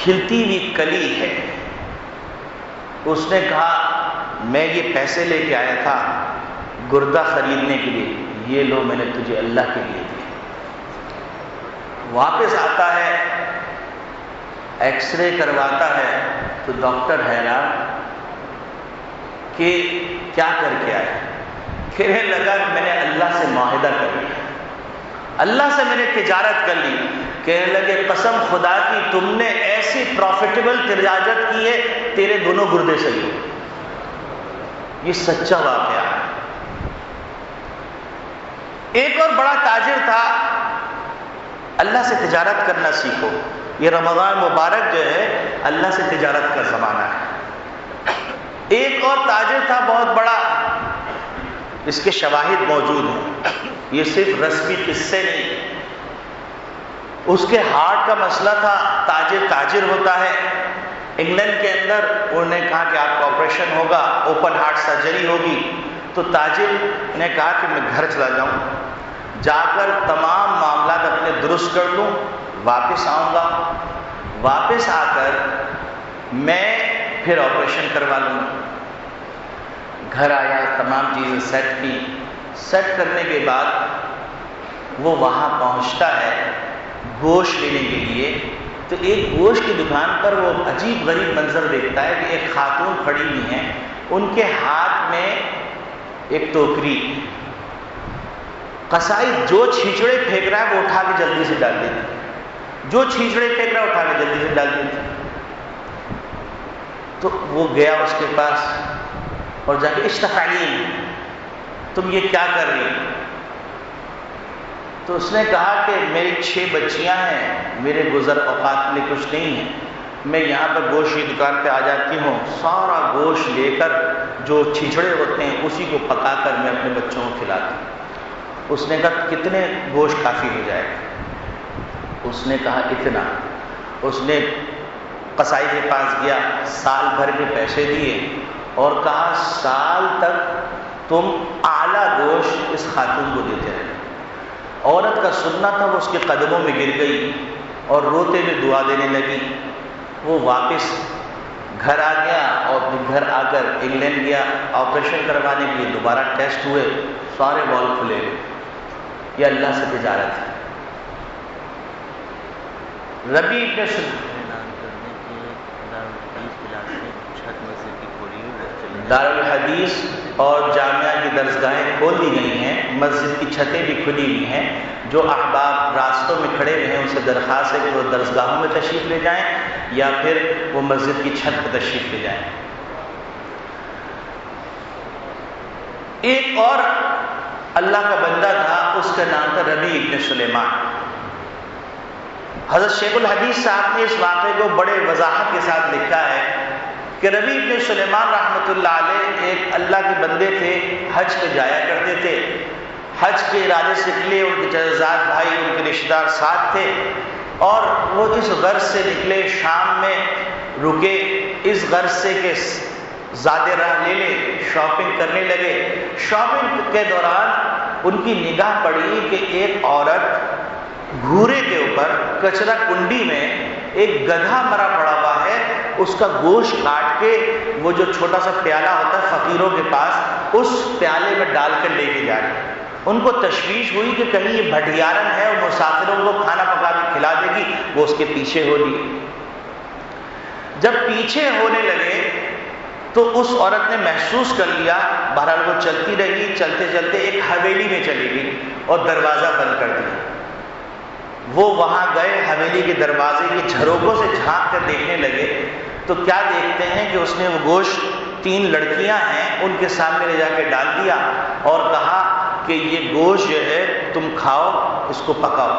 کھلتی ہوئی کلی ہے۔ اس نے کہا میں یہ پیسے لے کے آیا تھا گردہ خریدنے کے لیے، یہ لو میں نے تجھے اللہ کے لیے دیے۔ واپس آتا ہے، ایکس رے کرواتا ہے تو ڈاکٹر حیران کہ کیا کر کے آیا؟ کہنے لگا کہ میں نے اللہ سے معاہدہ کر لیا، اللہ سے میں نے تجارت کر لی۔ کہنے لگے قسم خدا کی تم نے ایسی پروفیٹیبل تجارت کی ہے تیرے دونوں گردے صحیح ہو۔ یہ سچا واقعہ ہے۔ ایک اور بڑا تاجر تھا، اللہ سے تجارت کرنا سیکھو۔ یہ رمضان مبارک جو ہے اللہ سے تجارت کا زمانہ ہے۔ ایک اور تاجر تھا بہت بڑا، اس کے شواہد موجود ہیں، یہ صرف رسمی قصے نہیں۔ اس کے ہارٹ کا مسئلہ تھا، تاجر ہوتا ہے انگلینڈ کے اندر، انہوں نے کہا کہ آپ کا آپریشن ہوگا، اوپن ہارٹ سرجری ہوگی۔ تو تاجر نے کہا کہ میں گھر چلا جاؤں، جا کر تمام معاملات اپنے درست کر لوں، واپس آؤں گا، واپس آ کر میں پھر آپریشن کروا لوں گا۔ گھر آیا، تمام چیزیں سیٹ کی، سیٹ کرنے کے بعد وہ وہاں پہنچتا ہے گوشت لینے کے لیے۔ تو ایک گوشت کی دکان پر وہ عجیب غریب منظر دیکھتا ہے کہ ایک خاتون کھڑی ہوئی ہیں، ان کے ہاتھ میں ایک ٹوکری، قصائی جو چھیچڑے پھینک رہا ہے وہ اٹھا کے جلدی سے ڈال دیتی ہے، جو چھیچڑے پھینک رہا ہے اٹھا کے جلدی سے ڈال دیتی ہے۔ تو وہ گیا اس کے پاس اور جا کے اشتفعین، تم یہ کیا کر رہی ہو؟ تو اس نے کہا کہ میری 6 بچیاں ہیں، میرے گزر اوقات میں کچھ نہیں ہے، میں یہاں پر گوشت کی دکان پہ آ جاتی ہوں، سارا گوشت لے کر جو چھچڑے ہوتے ہیں اسی کو پکا کر میں اپنے بچوں کو کھلاتی ہوں۔ اس نے کہا کتنے گوشت کافی ہو جائے گا؟ اس نے کہا اتنا۔ اس نے قصائی کے پاس گیا، سال بھر کے پیسے دیے اور کہا سال تک تم اعلیٰ گوشت اس خاتون کو دیتے رہے۔ عورت کا سننا تھا، وہ اس کے قدموں میں گر گئی اور روتے ہوئے دعا دینے لگی۔ وہ واپس گھر آ گیا اور گھر آ کر انگلینڈ گیا آپریشن کروانے کے لیے، دوبارہ ٹیسٹ ہوئے، سارے بال کھلے۔ یہ اللہ سے تجارت ہے۔ ربی ابن دارالحدیث اور جامعہ کی درسگاہیں کھول دی گئی ہیں، مسجد کی چھتیں بھی کھلی ہوئی ہیں۔ جو احباب راستوں میں کھڑے ہوئے ہیں ان سے درخواست ہے کہ وہ درسگاہوں میں تشریف لے جائیں یا پھر وہ مسجد کی چھت پر تشریف لے جائیں۔ ایک اور اللہ کا بندہ تھا، اس کا نام تھا ربیع ابن سلیمان۔ حضرت شیخ الحدیث صاحب نے اس واقعے کو بڑے وضاحت کے ساتھ لکھا ہے کہ ربیع ابن سلیمان رحمۃ اللہ علیہ ایک اللہ کے بندے تھے، حج پہ جایا کرتے تھے، حج کے ارادے سے نکلے، ان کے جزاد بھائی ان کے رشتہ دار ساتھ تھے اور وہ اس غرض سے نکلے، شام میں رکے، اس غرض سے کہ زیادہ راہ لے لے، شاپنگ کرنے لگے۔ شاپنگ کے دوران ان کی نگاہ پڑی کہ ایک عورت گھورے کے اوپر کچرا کنڈی میں ایک گدھا مرا پڑا ہوا ہے، اس کا گوشت کاٹ کے وہ جو چھوٹا سا پیالہ ہوتا ہے فقیروں کے پاس، اس پیالے میں ڈال کر لے کے جا رہی ہے۔ ان کو تشویش ہوئی کہ کہیں یہ بھٹیارن ہے اور مسافروں کو کھانا پکا کے کھلا دے گی، وہ اس کے پیچھے ہو لی۔ جب پیچھے ہونے لگے تو اس عورت نے محسوس کر لیا، بہرحال وہ چلتی رہی، چلتے چلتے ایک حویلی میں چلی گئی اور دروازہ بند کر دیا۔ وہ وہاں گئے، حویلی کے دروازے کی جھروکوں سے جھانک کر دیکھنے لگے تو کیا دیکھتے ہیں کہ اس نے وہ گوشت 3 لڑکیاں ہیں ان کے سامنے لے جا کے ڈال دیا اور کہا کہ یہ گوشت جو ہے تم کھاؤ، اس کو پکاؤ۔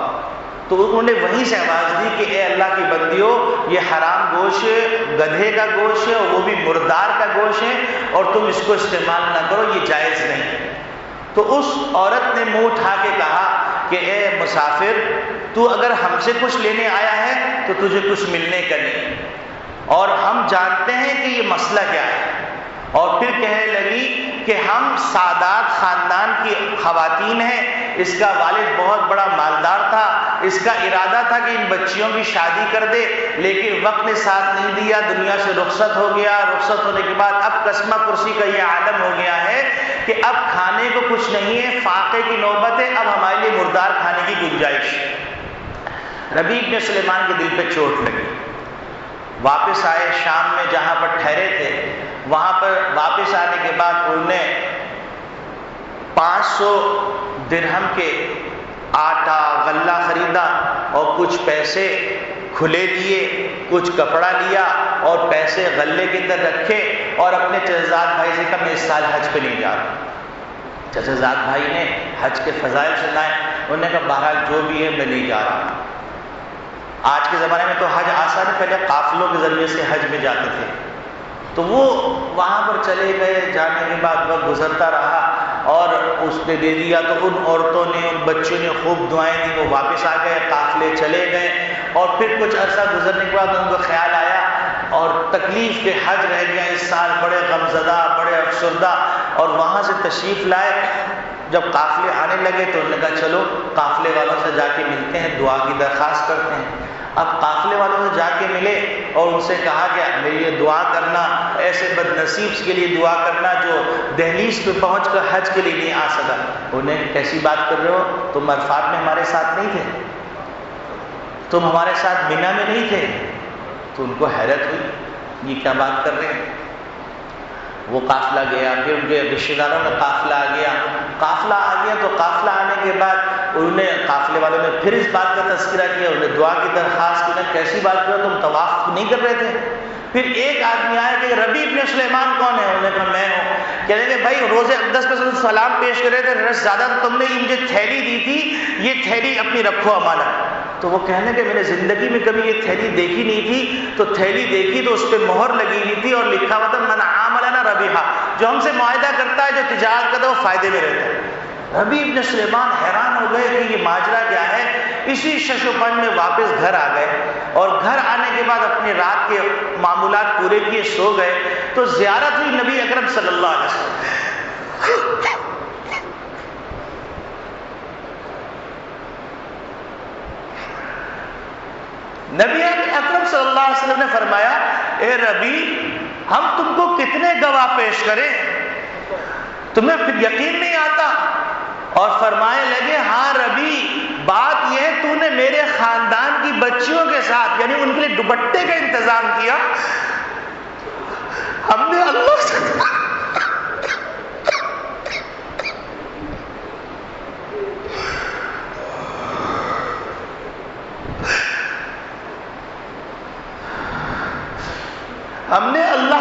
تو انہوں نے وہیں سے آواز دی کہ اے اللہ کی بندیوں، یہ حرام گوشت گدھے کا گوشت ہے اور وہ بھی مردار کا گوشت ہے، اور تم اس کو استعمال نہ کرو، یہ جائز نہیں۔ تو اس عورت نے منہ اٹھا کے کہا کہ اے مسافر، تو اگر ہم سے کچھ لینے آیا ہے تو تجھے کچھ ملنے کا نہیں، اور ہم جانتے ہیں کہ یہ مسئلہ کیا ہے۔ اور پھر کہنے لگی کہ ہم سادات خاندان کی خواتین ہیں، اس کا والد بہت بڑا مالدار تھا، اس کا ارادہ تھا کہ ان بچیوں کی شادی کر دے، لیکن وقت نے ساتھ نہیں دیا، دنیا سے رخصت ہو گیا۔ رخصت ہونے کے بعد اب قسمہ کرسی کا یہ عالم ہو گیا ہے کہ اب کھانے کو کچھ نہیں ہے، فاقے کی نوبت ہے، اب ہمارے لیے مردار کھانے کی گنجائش۔ ربیع بن سلیمان کے دل پہ چوٹ لگی، واپس آئے شام میں جہاں پر ٹھہرے تھے، وہاں پر واپس آنے کے بعد انہوں نے 500 درہم کے آٹا غلہ خریدا اور کچھ پیسے کھلے دیے، کچھ کپڑا لیا اور پیسے غلے کے اندر رکھے، اور اپنے چچزاد بھائی سے کہا میں اس سال حج پہ نہیں جا رہا۔ چچزاد بھائی نے حج کے فضائل سنائے، انہوں نے کہا بہرحال جو بھی ہے میں نہیں جا رہا۔ آج کے زمانے میں تو حج آسان ہے، پہلے قافلوں کے ذریعے سے حج میں جاتے تھے، تو وہ وہاں پر چلے گئے۔ جانے کے بعد وقت گزرتا رہا اور اس نے دے دیا، تو ان عورتوں نے ان بچوں نے خوب دعائیں دی، وہ واپس آ گئے، قافلے چلے گئے، اور پھر کچھ عرصہ گزرنے کے بعد ان کو خیال آیا اور تکلیف کے حج رہ گیا اس سال، بڑے غمزدہ بڑے افسردہ، اور وہاں سے تشریف لائے۔ جب قافلے آنے لگے تو انہوں نے کہا چلو قافلے والوں سے جا کے ملتے ہیں، دعا کی درخواست کرتے ہیں۔ اب قافلے والوں سے جا کے ملے اور ان سے کہا کہ میری لیے دعا کرنا، ایسے بد نصیب کے لیے دعا کرنا جو دہلیز پہ پہنچ کر حج کے لیے نہیں آ سکا۔ انہیں کیسی بات کر رہے ہو، تم عرفات میں ہمارے ساتھ نہیں تھے، تم ہمارے ساتھ مینا میں نہیں تھے۔ تو ان کو حیرت ہوئی، یہ کیا بات کر رہے ہیں۔ وہ قافلہ گیا، پھر ان کے رشتہ داروں کا قافلہ آ گیا، قافلہ آ گیا تو قافلہ آنے کے بعد انہوں نے قافلے والوں نے پھر اس بات کا تذکرہ کیا، انہوں نے دعا کی درخواست کی، کیسی بات کر رہے ہو، تم طواف نہیں کر رہے تھے۔ پھر ایک آدمی آیا کہ ربیع بن سلیمان کون ہے، انہوں نے کہا میں ہوں۔ کہنے لگے بھائی روزے اقدس پہ سلام پیش کر رہے تھے، رس زیادہ تم نے مجھے تھیلی دی تھی، یہ تھیلی اپنی رکھو امانت۔ تو وہ کہنے کہ میں نے زندگی میں کبھی یہ تھیلی دیکھی نہیں تھی، تو تھیلی دیکھی تو اس پہ مہر لگی ہوئی تھی اور لکھا ہوا تھا من عاملنا ربیحا، جو ہم سے معاہدہ کرتا ہے، جو تجارت کرتا ہے وہ فائدے میں رہتا ہے۔ ربیع بن سلیمان حیران ہو گئے کہ یہ ماجرا کیا ہے۔ اسی شش و پنج میں واپس گھر آ گئے، اور گھر آنے کے بعد اپنے رات کے معمولات پورے کیے، سو گئے، تو زیارت ہوئی نبی اکرم صلی اللہ علیہ وسلم۔ نبی اکرم صلی اللہ علیہ وسلم نے فرمایا اے ربیع، ہم تم کو کتنے گواہ پیش کریں، تمہیں پھر یقین نہیں آتا؟ اور فرمائے لگے ہاں ربیع، بات یہ ہے تو نے میرے خاندان کی بچیوں کے ساتھ یعنی ان کے لیے دوپٹے کا انتظام کیا، ہم نے اللہ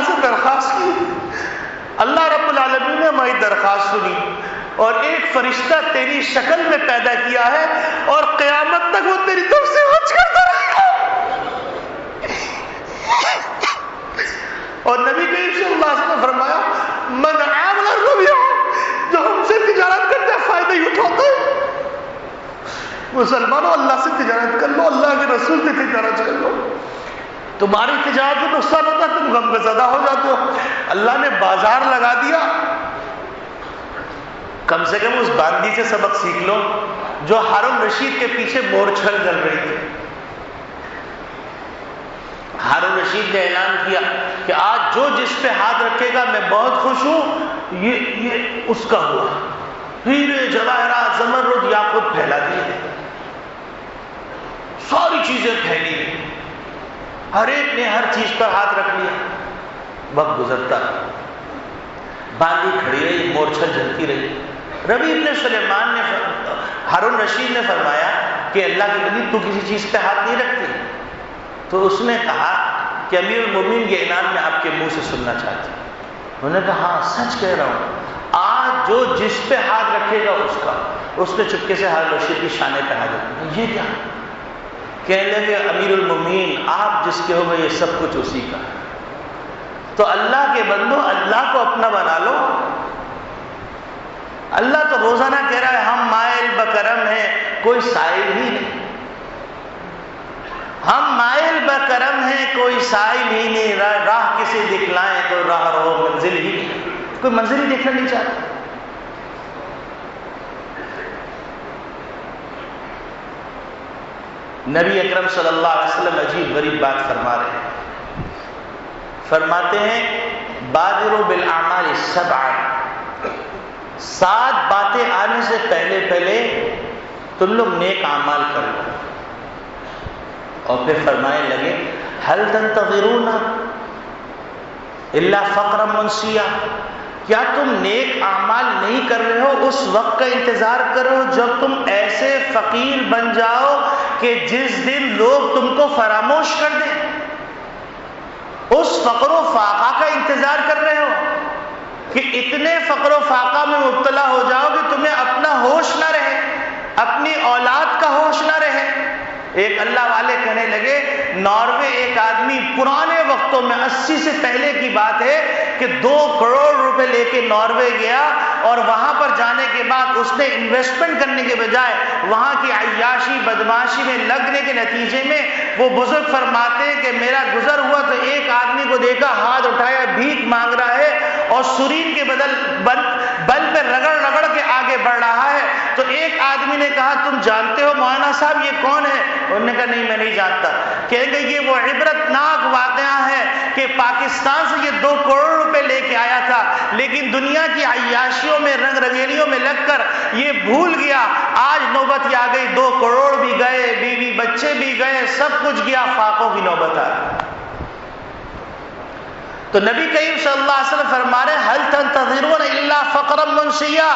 سے درخواست کی، اللہ رب العالمین نے ہماری درخواست سنی اور ایک فرشتہ تیری شکل میں پیدا کیا ہے اور قیامت تک وہ تیری طرف سے حج کرتا رہے گا۔ اور نبی کریم صلی اللہ علیہ وسلم نے فرمایا من عامل الربیع، جو ہم سے تجارت کرتے ہیں فائدہ ہی اٹھاتے ہیں۔ مسلمانوں اللہ سے تجارت کر لو، اللہ کے رسول سے تجارت کر لو، تمہاری تجارت میں نقصان ہوتا ہے تم غم زدہ ہو جاتے ہو۔ اللہ نے بازار لگا دیا، کم سے کم اس باندی سے سبق سیکھ لو جو ہارون رشید کے پیچھے مورچھل جل رہی تھی۔ ہارون رشید نے اعلان کیا کہ آج جو جس پہ ہاتھ رکھے گا میں بہت خوش ہوں، یہ اس کا ہوا۔ ہیرے جواہرات زمرد یاقوت پھیلا دیے، ساری چیزیں پھیلی، ہر ایک نے ہر چیز پر ہاتھ رکھ لیا۔ وقت گزرتا، باندی کھڑی رہی، مورچھل جلتی رہی۔ ربیع بن سلیمان نے ہارون رشید نے فرمایا کہ اللہ کی بندی تو کسی چیز پہ ہاتھ نہیں رکھتی؟ تو اس نے کہا کہ امیر المومنین یہ اعلان میں آپ کے منہ سے سننا چاہتی ہوں۔ انہوں نے کہا ہاں سچ کہہ رہا ہوں، آج جو جس پہ ہاتھ رکھے گا اس نے چپکے سے ہارون رشید کی شانے پہ ہاتھ رکھے. یہ کیا؟ کہنے لگے امیر المومنین آپ جس کے ہو گئے یہ سب کچھ اسی کا ہے. تو اللہ کے بندو اللہ کو اپنا بنا لو. اللہ تو روزانہ کہہ رہا ہے ہم مائل بکرم ہیں، کوئی سائل ہی نہیں. ہم مائل بکرم ہیں، کوئی سائل ہی نہیں. راہ کسی دکھلائیں تو راہ رو منزل ہی نہیں، کوئی منزل ہی دیکھنا نہیں چاہتا. نبی اکرم صلی اللہ علیہ وسلم عجیب غریب بات فرما رہے ہیں. فرماتے ہیں بادروا بالاعمال السبع، 7 باتیں آنے سے پہلے تم لوگ نیک اعمال کر لو. اور پھر فرمانے لگے هل تنتظرون الا فقرا منسیا، کیا تم نیک اعمال نہیں کر رہے ہو، اس وقت کا انتظار کرو جب تم ایسے فقیر بن جاؤ کہ جس دن لوگ تم کو فراموش کر دیں. اس فقر و فاقہ کا انتظار کر رہے ہو کہ اتنے فقر و فاقہ میں مبتلا ہو جاؤ کہ تمہیں اپنا ہوش نہ رہے، اپنی اولاد کا ہوش نہ رہے. ایک اللہ والے کہنے لگے ناروے ایک آدمی پرانے وقتوں میں 80 سے پہلے کی بات ہے کہ 2 کروڑ روپے لے کے ناروے گیا، اور وہاں پر جانے کے بعد اس نے انویسٹمنٹ کرنے کے بجائے وہاں کی عیاشی بدماشی میں لگنے کے نتیجے میں وہ بزرگ فرماتے ہیں کہ میرا گزر ہوا تو ایک آدمی کو دیکھا ہاتھ اٹھایا بھیک مانگ رہا ہے اور سرین کے بدل بل پہ رگڑ کے آگے بڑھ رہا ہے. تو ایک آدمی نے کہا تم جانتے ہو مولانا صاحب یہ کون ہے؟ انہوں نے کہا نہیں میں نہیں جانتا. کہیں گے یہ وہ عبرت ناک واقعہ ہے کہ پاکستان سے یہ 2 کروڑ روپے لے کے آیا تھا، لیکن دنیا کی عیاشیوں میں رنگ رنگیلیوں میں لگ کر یہ بھول گیا. آج نوبت آ گئی، 2 کروڑ بھی گئے، بیوی بچے بھی گئے، سب کچھ گیا، فاقوں کی نوبت آ گئی. تو نبی کریم صلی اللہ علیہ وسلم فرما رہے هل تنتظرون الا فقرا منسیا،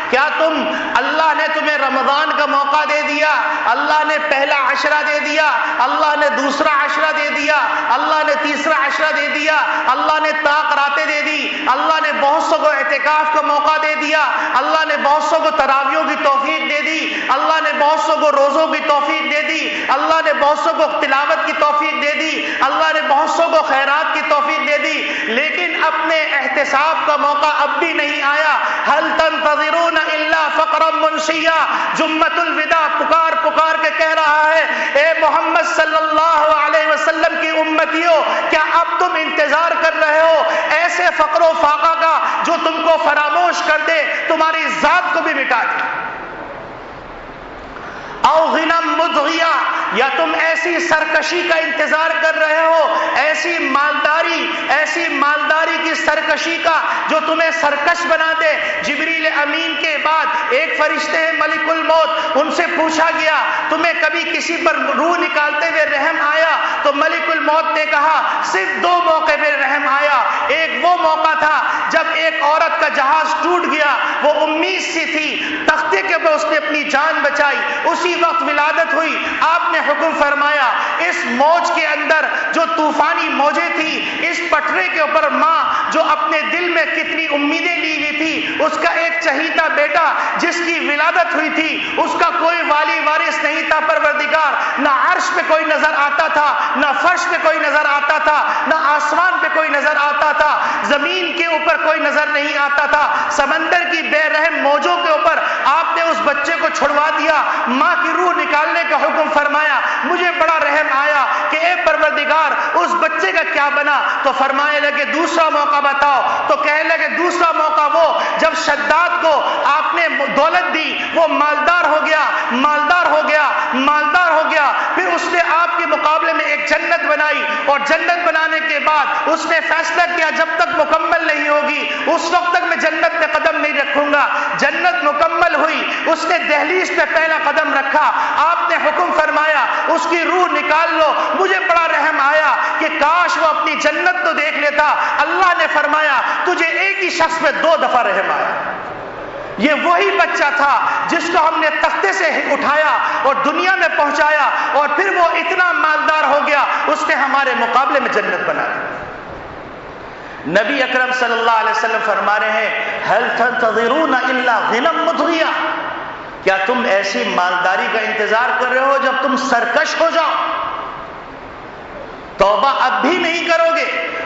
کیا تم، اللہ نے تمہیں رمضان کا موقع دے دیا، اللہ نے پہلا عشرہ دے دیا، اللہ نے دوسرا عشرہ دے دیا، اللہ نے تیسرا عشرہ دے دیا، اللہ نے طاق راتیں دے دی، اللہ نے بہت سو کو اعتکاف کا موقع دے دیا، اللہ نے بہت سو کو تراویحوں کی توفیق دے دی، اللہ نے بہت سو کو روزوں کی توفیق دے دی، اللہ نے بہت سو کو تلاوت کی توفیق دے دی، اللہ نے بہت سو کو خیرات کی توفیق دے دی، لیکن اپنے احتساب کا موقع اب بھی نہیں آیا. هل تنتظرون الا فقرا منسیا. جمعۃ الوداع پکار کے کہہ رہا ہے اے محمد صلی اللہ علیہ وسلم کی امتیوں، کیا اب تم انتظار کر رہے ہو ایسے فقر و فاقہ کا جو تم کو فراموش کر دے، تمہاری ذات کو بھی مٹا دے؟ او غنم مدغیا، یا تم ایسی سرکشی کا انتظار کر رہے ہو، ایسی مالداری کی سرکشی کا جو تمہیں سرکش بنا دے. جبریل امین کے بعد ایک فرشتے ہیں ملک الموت، ان سے پوچھا گیا تمہیں کبھی کسی پر روح نکالتے ہوئے رحم آیا؟ تو ملک الموت نے کہا صرف 2 موقع پہ رحم آیا. ایک وہ موقع تھا جب ایک عورت کا جہاز ٹوٹ گیا، وہ امید سی تھی، تختے کے اوپر اس نے اپنی جان بچائی، اسی وقت ولادت ہوئی. آپ نے حکم فرمایا اس موج کے اندر جو طوفانی موجیں تھی، اس پٹرے کے اوپر ماں جو اپنے دل میں کتنی امیدیں لی ہوئی تھی، اس کا ایک چہیتا بیٹا جس کی ولادت ہوئی تھی، اس کا کوئی والی وارث نہیں تھا پروردگار. نہ عرش پہ کوئی نظر آتا تھا، نہ فرش پہ کوئی نظر آتا تھا، نہ آسمان پہ کوئی نظر آتا تھا، زمین کے اوپر کوئی نظر نہیں آتا تھا. سمندر کی بے رحم موجوں کے اوپر آپ نے اس بچے کو چھڑوا دیا، ماں کی روح نکالنے کا حکم فرمایا. مجھے بڑا رحم آیا کہ اے پروردگار اس بچے کا کیا بنا؟ تو فرمانے لگے دوسرا موقع بتاؤ. تو کہنے لگے دوسرا موقع وہ جب شداد کو آپ نے دولت دی، وہ مالدار ہو گیا. پھر اس نے آپ کے مقابلے میں ایک جنت بنائی، اور جنت بنانے کے بعد اس نے فیصلہ کیا جب تک مکمل نہیں ہوگی اس وقت تک میں جنت میں قدم نہیں رکھوں گا. جنت مکمل ہوئی، اس نے دہلیز پہ پہلا قدم رکھا. آپ نے حکم فرمایا اس کی روح نکال لو. مجھے بڑا رحم آیا کہ کاش وہ اپنی جنت تو دیکھ لیتا. اللہ نے فرمایا تجھے ایک ہی شخص پہ 2 دفعہ رحم آیا. یہ وہی بچہ تھا جس کو ہم نے تختے سے اٹھایا اور دنیا میں پہنچایا، اور پھر وہ اتنا مالدار ہو گیا، اس نے ہمارے مقابلے میں جنت بنا دی. نبی اکرم صلی اللہ علیہ وسلم فرما رہے ہیں هل تنتظرون الا غنى مطغيا، کیا تم ایسی مالداری کا انتظار کر رہے ہو جب تم سرکش ہو جاؤ؟ توبہ اب بھی نہیں کرو گے،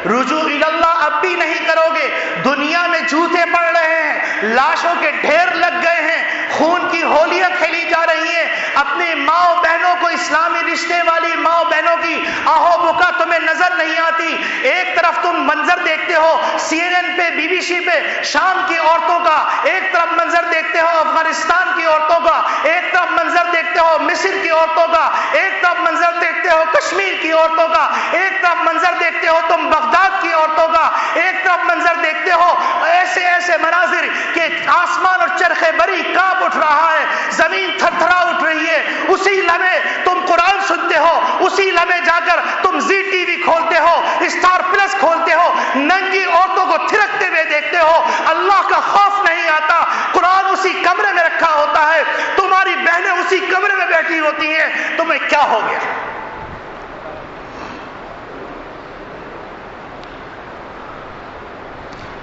رجوع اللہ اب بھی نہیں کرو گے، دنیا میں جوتے پڑ رہے ہیں، لاشوں کے ڈھیر لگ گئے ہیں، خون کی ہولیاں کھیلی جا رہی ہیں، اپنی ماں بہنوں کو، اسلامی رشتے والی ماں بہنوں کی آہو بکا تمہیں نظر نہیں آتی۔ ایک طرف تم منظر دیکھتے ہو CNN پہ، BBC پہ شام کی عورتوں کا، ایک طرف منظر دیکھتے ہو افغانستان کی عورتوں کا، ایک طرف منظر دیکھتے ہو مصر کی عورتوں کا، ایک طرف منظر دیکھتے ہو کشمیر کی عورتوں کا، ایک طرف منظر دیکھتے ہو تم بغداد کی عورتوں کا، ایک طرف منظر دیکھتے ہو ایسے ایسے مناظر کہ آسمان اور چرخے بری کانپ اٹھ رہا ہے، زمین تھر تھرا اٹھ رہی ہے۔ اسی لمحے تم قرآن سنتے ہو، اسی لمحے جا کر تم زی ٹی وی کھولتے ہو، اسٹار پلس کھولتے ہو، ننگی عورتوں کو تھرکتے ہوئے دیکھتے ہو، اللہ کا خوف نہیں آتا۔ قرآن اسی کمرے میں رکھا ہوتا ہے، تمہاری بہنیں اسی کمرے میں بیٹھی ہوتی ہیں، تمہیں کیا ہو گیا؟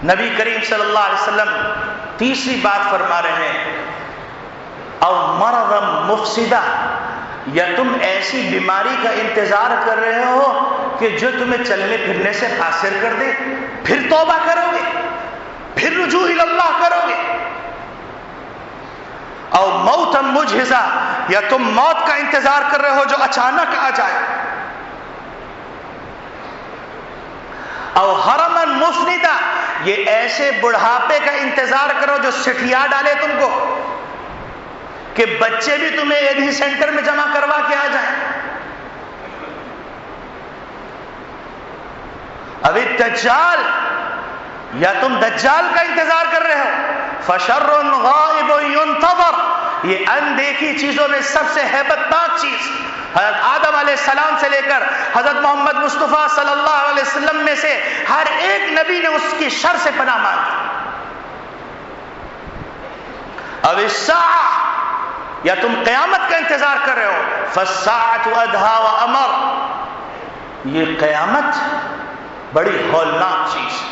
نبی کریم صلی اللہ علیہ وسلم تیسری بات فرما رہے ہیں او مرض مفسدہ، یا تم ایسی بیماری کا انتظار کر رہے ہو کہ جو تمہیں چلنے پھرنے سے قاصر کر دے، پھر توبہ کرو گے، پھر رجوع اللہ کرو گے۔ او موتا مجہزہ، یا تم موت کا انتظار کر رہے ہو جو اچانک آ جائے۔ او حرما مسندا، یہ ایسے بڑھاپے کا انتظار کرو جو سٹھیا ڈالے تم کو کہ بچے بھی تمہیں ایدھی سینٹر میں جمع کروا کے آ جائیں۔ اب دجال، یا تم دجال کا انتظار کر رہے ہو۔ فشر غائب ينتظر، یہ اندیکھی چیزوں میں سب سے ہیبت ناک چیز، حضرت آدم علیہ السلام سے لے کر حضرت محمد مصطفیٰ صلی اللہ علیہ وسلم میں سے ہر ایک نبی نے اس کی شر سے پناہ مانگی۔ اب الساعہ، یا تم قیامت کا انتظار کر رہے ہو۔ فالساعة ادہا وامر، یہ قیامت بڑی ہولناک چیز۔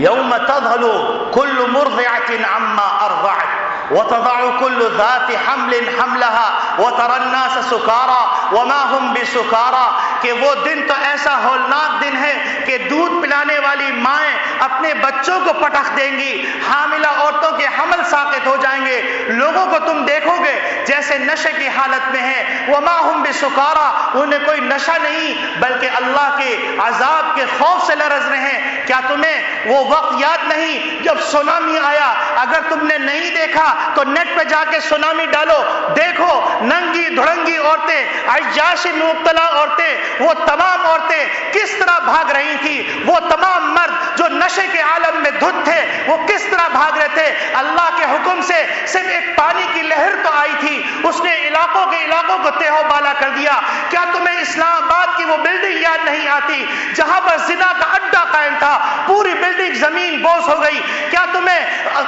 یوم تذہل کل مرضعة عما ارضعت وتضع كل ذات حمل حملها وترى الناس سكارى وما هم بسكارى، کہ وہ دن تو ایسا ہولناک دن ہے کہ دودھ پلانے والی مائیں اپنے بچوں کو پٹخ دیں گی، حاملہ عورتوں کے حمل ساقط ہو جائیں گے، لوگوں کو تم دیکھو گے جیسے نشے کی حالت میں ہیں۔ وما هم بسكارى، انہیں کوئی نشہ نہیں بلکہ اللہ کے عذاب کے خوف سے لرز رہے ہیں۔ کیا تمہیں وہ وقت یاد نہیں جب سونامی آیا؟ اگر تم نے نہیں دیکھا تو نیٹ پہ جا کے سونامی ڈالو، دیکھو ننگی دھڑنگی عورتیں، عیاشی میں مبتلا عورتیں، وہ تمام عورتیں کس طرح بھاگ رہی تھی، وہ تمام مرد جو نشے کے عالم میں دھت تھے وہ کس طرح بھاگ رہے تھے۔ اللہ کے حکم سے صرف ایک پانی کی لہر تو آئی تھی، اس نے علاقوں کے علاقوں کو تہو بالا کر دیا۔ کیا تمہیں اسلام آباد کی وہ بلڈنگ یاد نہیں آتی جہاں پر زنا کا اڈا قائم تھا، پوری بلڈنگ زمین بوس ہو گئی؟ کیا تمہیں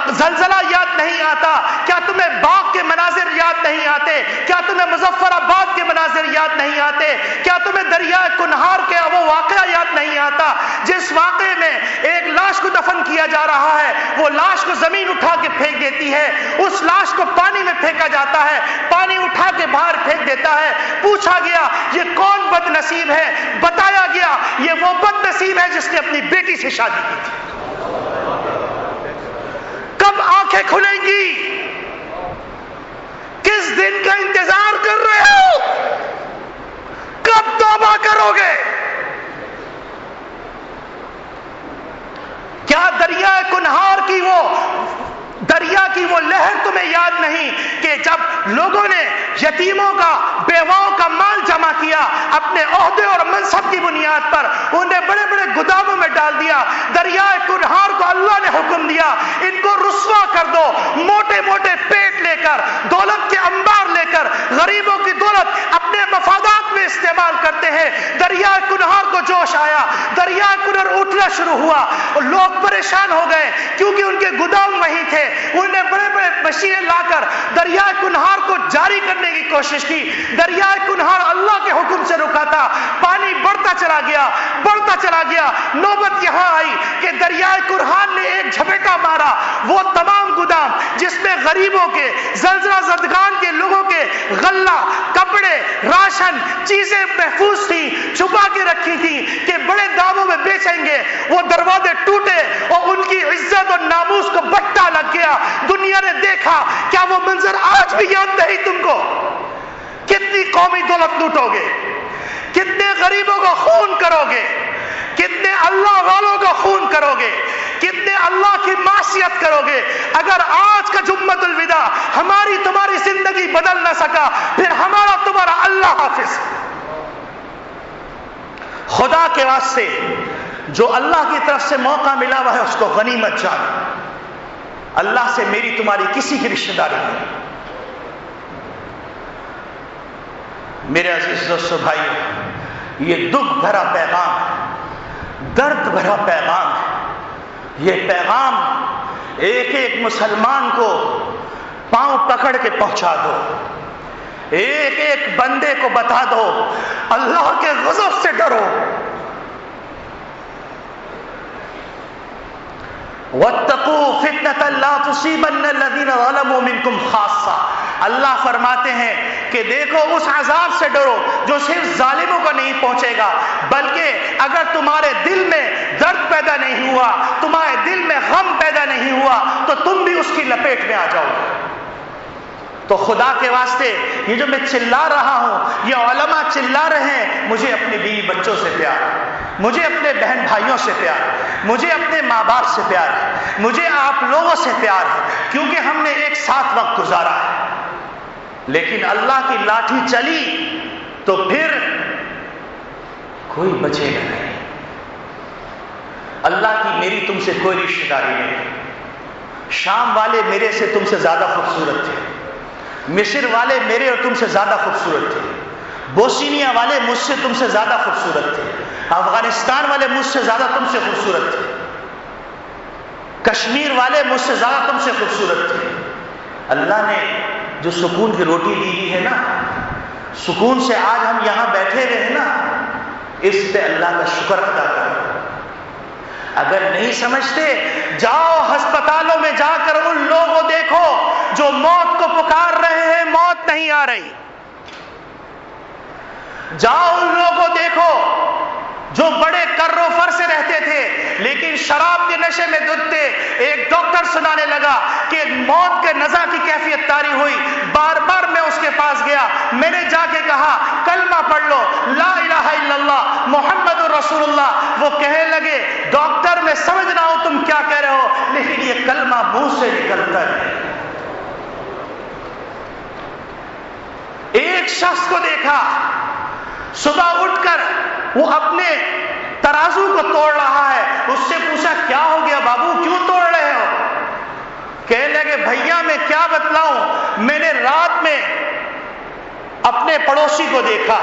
زلزلہ یاد نہیں آتا؟ کیا تمہیں باغ کے مناظر یاد نہیں آتے؟ کیا تمہیں مظفر آباد کے مناظر یاد نہیں آتے؟ کیا تمہیں دریا کنہار کے وہ واقعہ یاد نہیں آتا جس واقعے میں ایک لاش کو دفن کیا جا رہا ہے، وہ لاش کو زمین اٹھا کے پھینک دیتی ہے، اس لاش کو پانی میں پھینکا جاتا ہے، پانی اٹھا کے باہر پھینک دیتا ہے۔ پوچھا گیا یہ کون بد نصیب ہے؟ بتایا گیا یہ وہ بد نصیب ہے جس نے اپنی بیٹی سے شادی کی تھی۔ کب آنکھیں کھلیں گی؟ کس دن کا انتظار کر رہے ہو؟ کب توبہ کرو گے؟ کیا دریا کنہار کی وہ لہر تمہیں یاد نہیں کہ جب لوگوں نے یتیموں کا، بیواؤں کا مال جمع کیا، اپنے عہدے اور منصب کی بنیاد پر انہیں بڑے بڑے گوداموں میں ڈال دیا؟ دریا کنہار کو اللہ نے حکم دیا ان کو رسوا کر دو، موٹے موٹے پیٹ لے کر، دولت کے انبار لے کر غریبوں کی دولت اپنے مفادات میں استعمال کرتے ہیں۔ دریا کنہار کو جوش آیا، دریا کنہار اٹھنا شروع ہوا، اور لوگ پریشان ہو گئے کیونکہ ان کے گودام وہیں تھے۔ انہیں بڑے بڑے مشینیں لا کر دریا کنہار کو
جاری کرنے کی کوشش کی. دریائے کنہار اللہ کے حکم سے رکا تھا, پانی بڑھتا چلا گیا, بڑھتا چلا گیا. نوبت یہاں آئی کہ دریائے کنہار نے ایک جھپیٹا مارا. وہ تمام گودام جس میں غریبوں کے, زلزلہ زدگان کے لوگوں کے غلہ, کپڑے, راشن, چیزیں محفوظ تھی, چھپا کے رکھی تھی کہ بڑے داموں میں بیچیں گے, وہ دروازے ٹوٹے اور ان کی عزت اور ناموس کو بٹا لگ گیا. دنیا نے دیکھا. کیا وہ منظر آج بھی یاد نہیں تم کو؟ کتنی قومی دولت لوٹو گے, کتنے غریبوں کا خون کرو گے, کتنے اللہ والوں کا خون کرو گے, کتنے اللہ کی معصیت کرو گے. اگر آج کا جمعۃ الوداع ہماری تمہاری زندگی بدل نہ سکا, پھر ہمارا تمہارا اللہ حافظ. خدا کے واسطے جو اللہ کی طرف سے موقع ملا ہوا ہے اس کو غنیمت جان. اللہ سے میری تمہاری کسی کی رشتہ داری نہیں. میرے عزیز دوستو بھائیو, یہ دکھ بھرا پیغام, درد بھرا پیغام, یہ پیغام ایک ایک مسلمان کو پاؤں پکڑ کے پہنچا دو. ایک ایک بندے کو بتا دو اللہ کے غضب سے ڈرو. وَاتَّقُوا فِتْنَةً لَا تُصِيبَنَّ الَّذِينَ ظَلَمُوا مِنْكُمْ خَاصَّةً. اللہ فرماتے ہیں کہ دیکھو اس عذاب سے ڈرو جو صرف ظالموں کو نہیں پہنچے گا, بلکہ اگر تمہارے دل میں درد پیدا نہیں ہوا, تمہارے دل میں غم پیدا نہیں ہوا, تو تم بھی اس کی لپیٹ میں آ جاؤ گے. تو خدا کے واسطے یہ جو میں چلا رہا ہوں, یہ علماء چلا رہے ہیں, مجھے اپنی بیوی بچوں سے پیار, مجھے اپنے بہن بھائیوں سے پیار, مجھے اپنے ماں باپ سے پیار ہے, مجھے آپ لوگوں سے پیار ہے, کیونکہ ہم نے ایک ساتھ وقت گزارا ہے. لیکن اللہ کی لاٹھی چلی تو پھر کوئی بچے گا نہیں. اللہ کی میری تم سے کوئی رشتہ داری نہیں. شام والے میرے سے تم سے زیادہ خوبصورت تھے, مصر والے میرے اور تم سے زیادہ خوبصورت تھے, بوسنیا والے مجھ سے تم سے زیادہ خوبصورت تھے, افغانستان والے مجھ سے زیادہ تم سے خوبصورت تھے, کشمیر والے مجھ سے زیادہ تم سے خوبصورت تھے. اللہ نے جو سکون کی روٹی دی ہوئی ہے نا, سکون سے آج ہم یہاں بیٹھے ہوئے ہیں نا, اس پہ اللہ کا شکر ادا کرو. اگر نہیں سمجھتے, جاؤ ہسپتالوں میں جا کر ان لوگوں کو دیکھو جو موت کو پکار رہے ہیں, موت نہیں آ رہی. جاؤ ان لوگوں کو دیکھو جو بڑے کر و فر سے رہتے تھے لیکن شراب کے نشے میں دھت تھے. ایک ڈاکٹر سنانے لگا کہ موت کے نزع کی کیفیت طاری ہوئی. بار بار میں اس کے پاس گیا, میں نے جا کے کہا کلمہ پڑھ لو, لا الہ الا اللہ محمد رسول اللہ. وہ کہنے لگے ڈاکٹر میں سمجھ رہا ہوں تم کیا کہہ رہے ہو, لیکن یہ کلمہ منہ سے نکلتا ہے. ایک شخص کو دیکھا صبح اٹھ کر وہ اپنے ترازو کو توڑ رہا ہے. اس سے پوچھا کیا ہو گیا بابو, کیوں توڑ رہے ہو؟ کہنے لگے بھیا میں کیا بتلاؤں, میں نے رات میں اپنے پڑوسی کو دیکھا,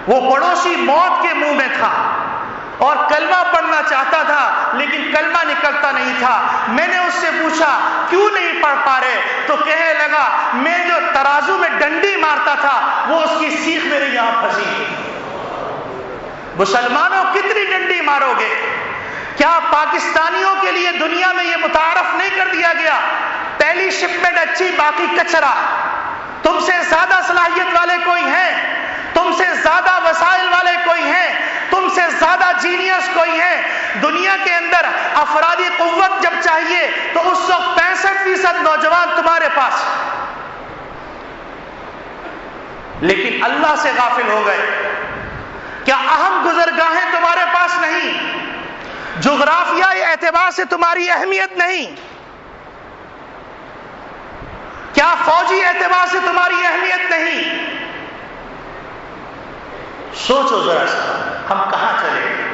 وہ پڑوسی موت کے منہ میں تھا اور کلمہ پڑھنا چاہتا تھا لیکن کلمہ نکلتا نہیں تھا. میں نے اس سے پوچھا کیوں نہیں پڑھ پا رہے, تو کہنے لگا میں جو ترازو میں ڈنڈی مارتا تھا وہ اس کی سیخ میرے یہاں پھنسی. مسلمانوں کتنی ڈنڈی مارو گے؟ کیا پاکستانیوں کے لیے دنیا میں یہ متعارف نہیں کر دیا گیا پہلی شپمنٹ اچھی باقی کچرا؟ تم سے زیادہ صلاحیت والے کوئی ہیں, تم سے زیادہ وسائل والے کوئی ہیں, تم سے زیادہ جینیس کوئی ہیں؟ دنیا کے اندر افرادی قوت جب چاہیے تو اس وقت 65% نوجوان تمہارے پاس, لیکن اللہ سے غافل ہو گئے. کیا اہم گزرگاہیں تمہارے پاس نہیں؟ جغرافیائی اعتبار سے تمہاری اہمیت نہیں؟ کیا فوجی اعتبار سے تمہاری اہمیت نہیں؟ سوچو ذرا سا, ہم کہاں چلے گئے؟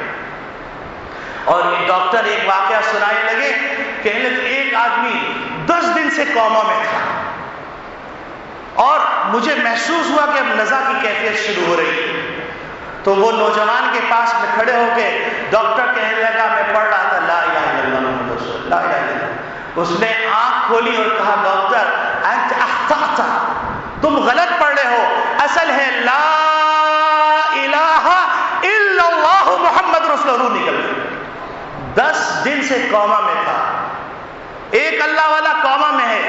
اور یہ ڈاکٹر ایک واقعہ سنانے لگے, کہنے لگے ایک آدمی 10 دن سے کوما میں تھا اور مجھے محسوس ہوا کہ اب نزع کی کیفیت شروع ہو رہی ہے. تو وہ نوجوان کے پاس میں کھڑے ہو کے ڈاکٹر کہنے لگا میں پڑھ رہا تھا لا الہ الا اللہ محمد رسول اللہ, لا الہ الا اللہ. اس نے آنکھ کھولی اور کہا ڈاکٹر انت اخطأت, تم تم غلط پڑھ رہے ہو، اصل ہے لا الہ الا اللہ محمد رسول اللہ، روح نکل گئی۔ 10 دن سے کوما میں تھا، ایک اللہ والا کوما میں ہے،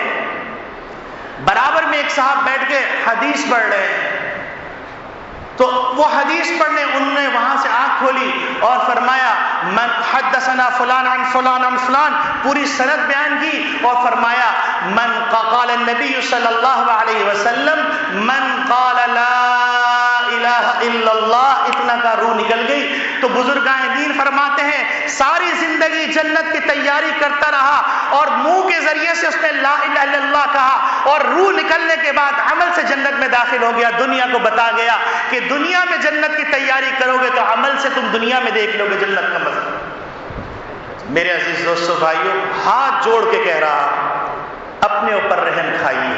برابر میں ایک صاحب بیٹھ کے حدیث پڑھ رہے ہیں، تو وہ حدیث پڑھنے انہوں نے وہاں سے آنکھ کھولی اور فرمایا من حدثنا فلان عن فلان عن فلان، پوری سند بیان کی اور فرمایا من قال النبی صلی اللہ علیہ وسلم من قال لا الہ الا اللہ، اتنا کا روح نکل گئی۔ تو بزرگان دین فرماتے ہیں ساری زندگی جنت کی تیاری کرتا رہا اور منہ کے ذریعے سے اس نے لا الہ الا اللہ کہا اور روح نکلنے کے بعد عمل سے جنت میں داخل ہو گیا، دنیا کو بتا گیا کہ دنیا میں جنت کی تیاری کرو گے تو عمل سے تم دنیا میں دیکھ لو گے جنت کا مزہ۔ میرے عزیز دوستو بھائیو، ہاتھ جوڑ کے کہہ رہا اپنے اوپر رحم کھائیے،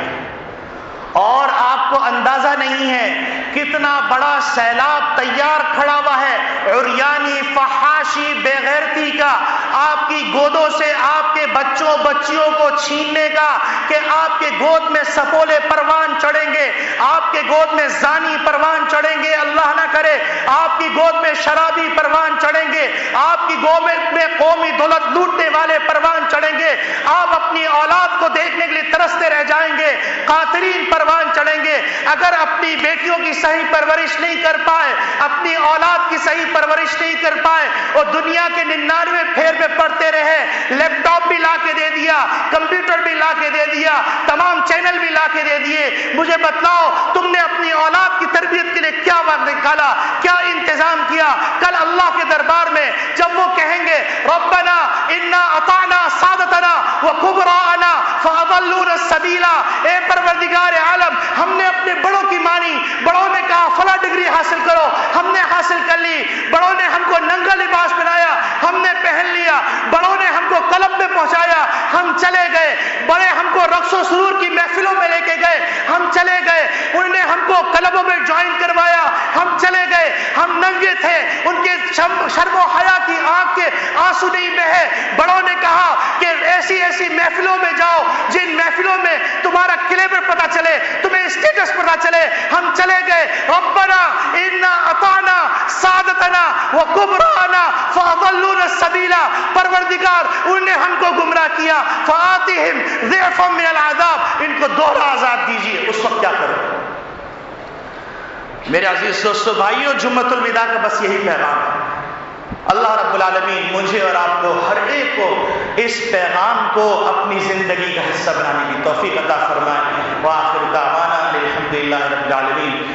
اور آپ کو اندازہ نہیں ہے کتنا بڑا سیلاب تیار کھڑا ہوا ہے عریانی فحاشی بے غیرتی کا، آپ کی گودوں سے آپ کے بچوں بچیوں کو چھیننے کا، کہ آپ کے گود میں سپولے پروان چڑھیں گے، آپ کے گود میں زانی پروان چڑھیں گے، اللہ نہ کرے آپ کی گود میں شرابی پروان چڑھیں گے، آپ کی گود میں قومی دولت لوٹنے والے پروان چڑھیں گے، آپ اپنی اولاد کو دیکھنے کے لیے ترستے رہ جائیں گے، قاتلین پروان چڑھیں گے۔ اگر اپنی بیٹیوں کی صحیح پرورش نہیں کر پائے، اپنی اولاد کی صحیح پرورش نہیں کر پائے اور دنیا کے 99 پھیر پہ پڑھتے رہے، لیپ ٹاپ بھی لا کے دے دیا، کمپیوٹر بھی لا کے دے دیا، تمام چینل بھی لا کے دے دیے، مجھے بتلاؤ تم نے اپنی اولاد کی تربیت کے لیے کیا وقت نکالا، کیا انتظام کیا؟ کل اللہ کے دربار میں جب وہ کہیں گے ربنا انا اطعنا سادتنا وکبراءنا فاضلونا السبیل، اے پروردگار عالم ہم نے اپنے بڑوں کی مانی، بڑوں نے کہا فلاں ڈگری حاصل کرو، ہم نے حاصل کر لی، بڑوں نے ہم کو ننگا لباس پہنایا ہم نے پہن لیا، بڑوں نے ہم کو کلب میں پہنچایا ہم چلے گئے، بڑے ہم کو رقص و سرور کی محفلوں میں لے کے گئے ہم چلے گئے، انہوں نے ہم کو کلبوں میں جوائن کروایا ہم چلے گئے، ہم ننگے تھے، ان کے شرم و حیا کی آنکھ کے آنسو نہیں بہے، بڑوں نے کہا کہ ایسی ایسی محفلوں میں جاؤ جن محفلوں میں تمہارا کلیبر پتہ چلے، تمہیں اسٹیٹس پتہ چلے، ہم چلے گئے ربنا انا اطعنا سادتنا وکبراءنا فاضلونا السبیل، پروردگار انہوں نے ہم کو گمراہ کیا، فآتہم ضعفا من العذاب، ان کو دوہرا عذاب دیجیے، اس وقت کیا کرو؟ میرے عزیز دوستو بھائیو، جمعۃ الوداع کا بس یہی پیغام ہے۔ اللہ رب العالمین مجھے اور آپ کو ہر ایک کو اس پیغام کو اپنی زندگی کا حصہ بنانے کی توفیق عطا فرمائے۔ وآخر دعوانا الحمدللہ رب العالمین۔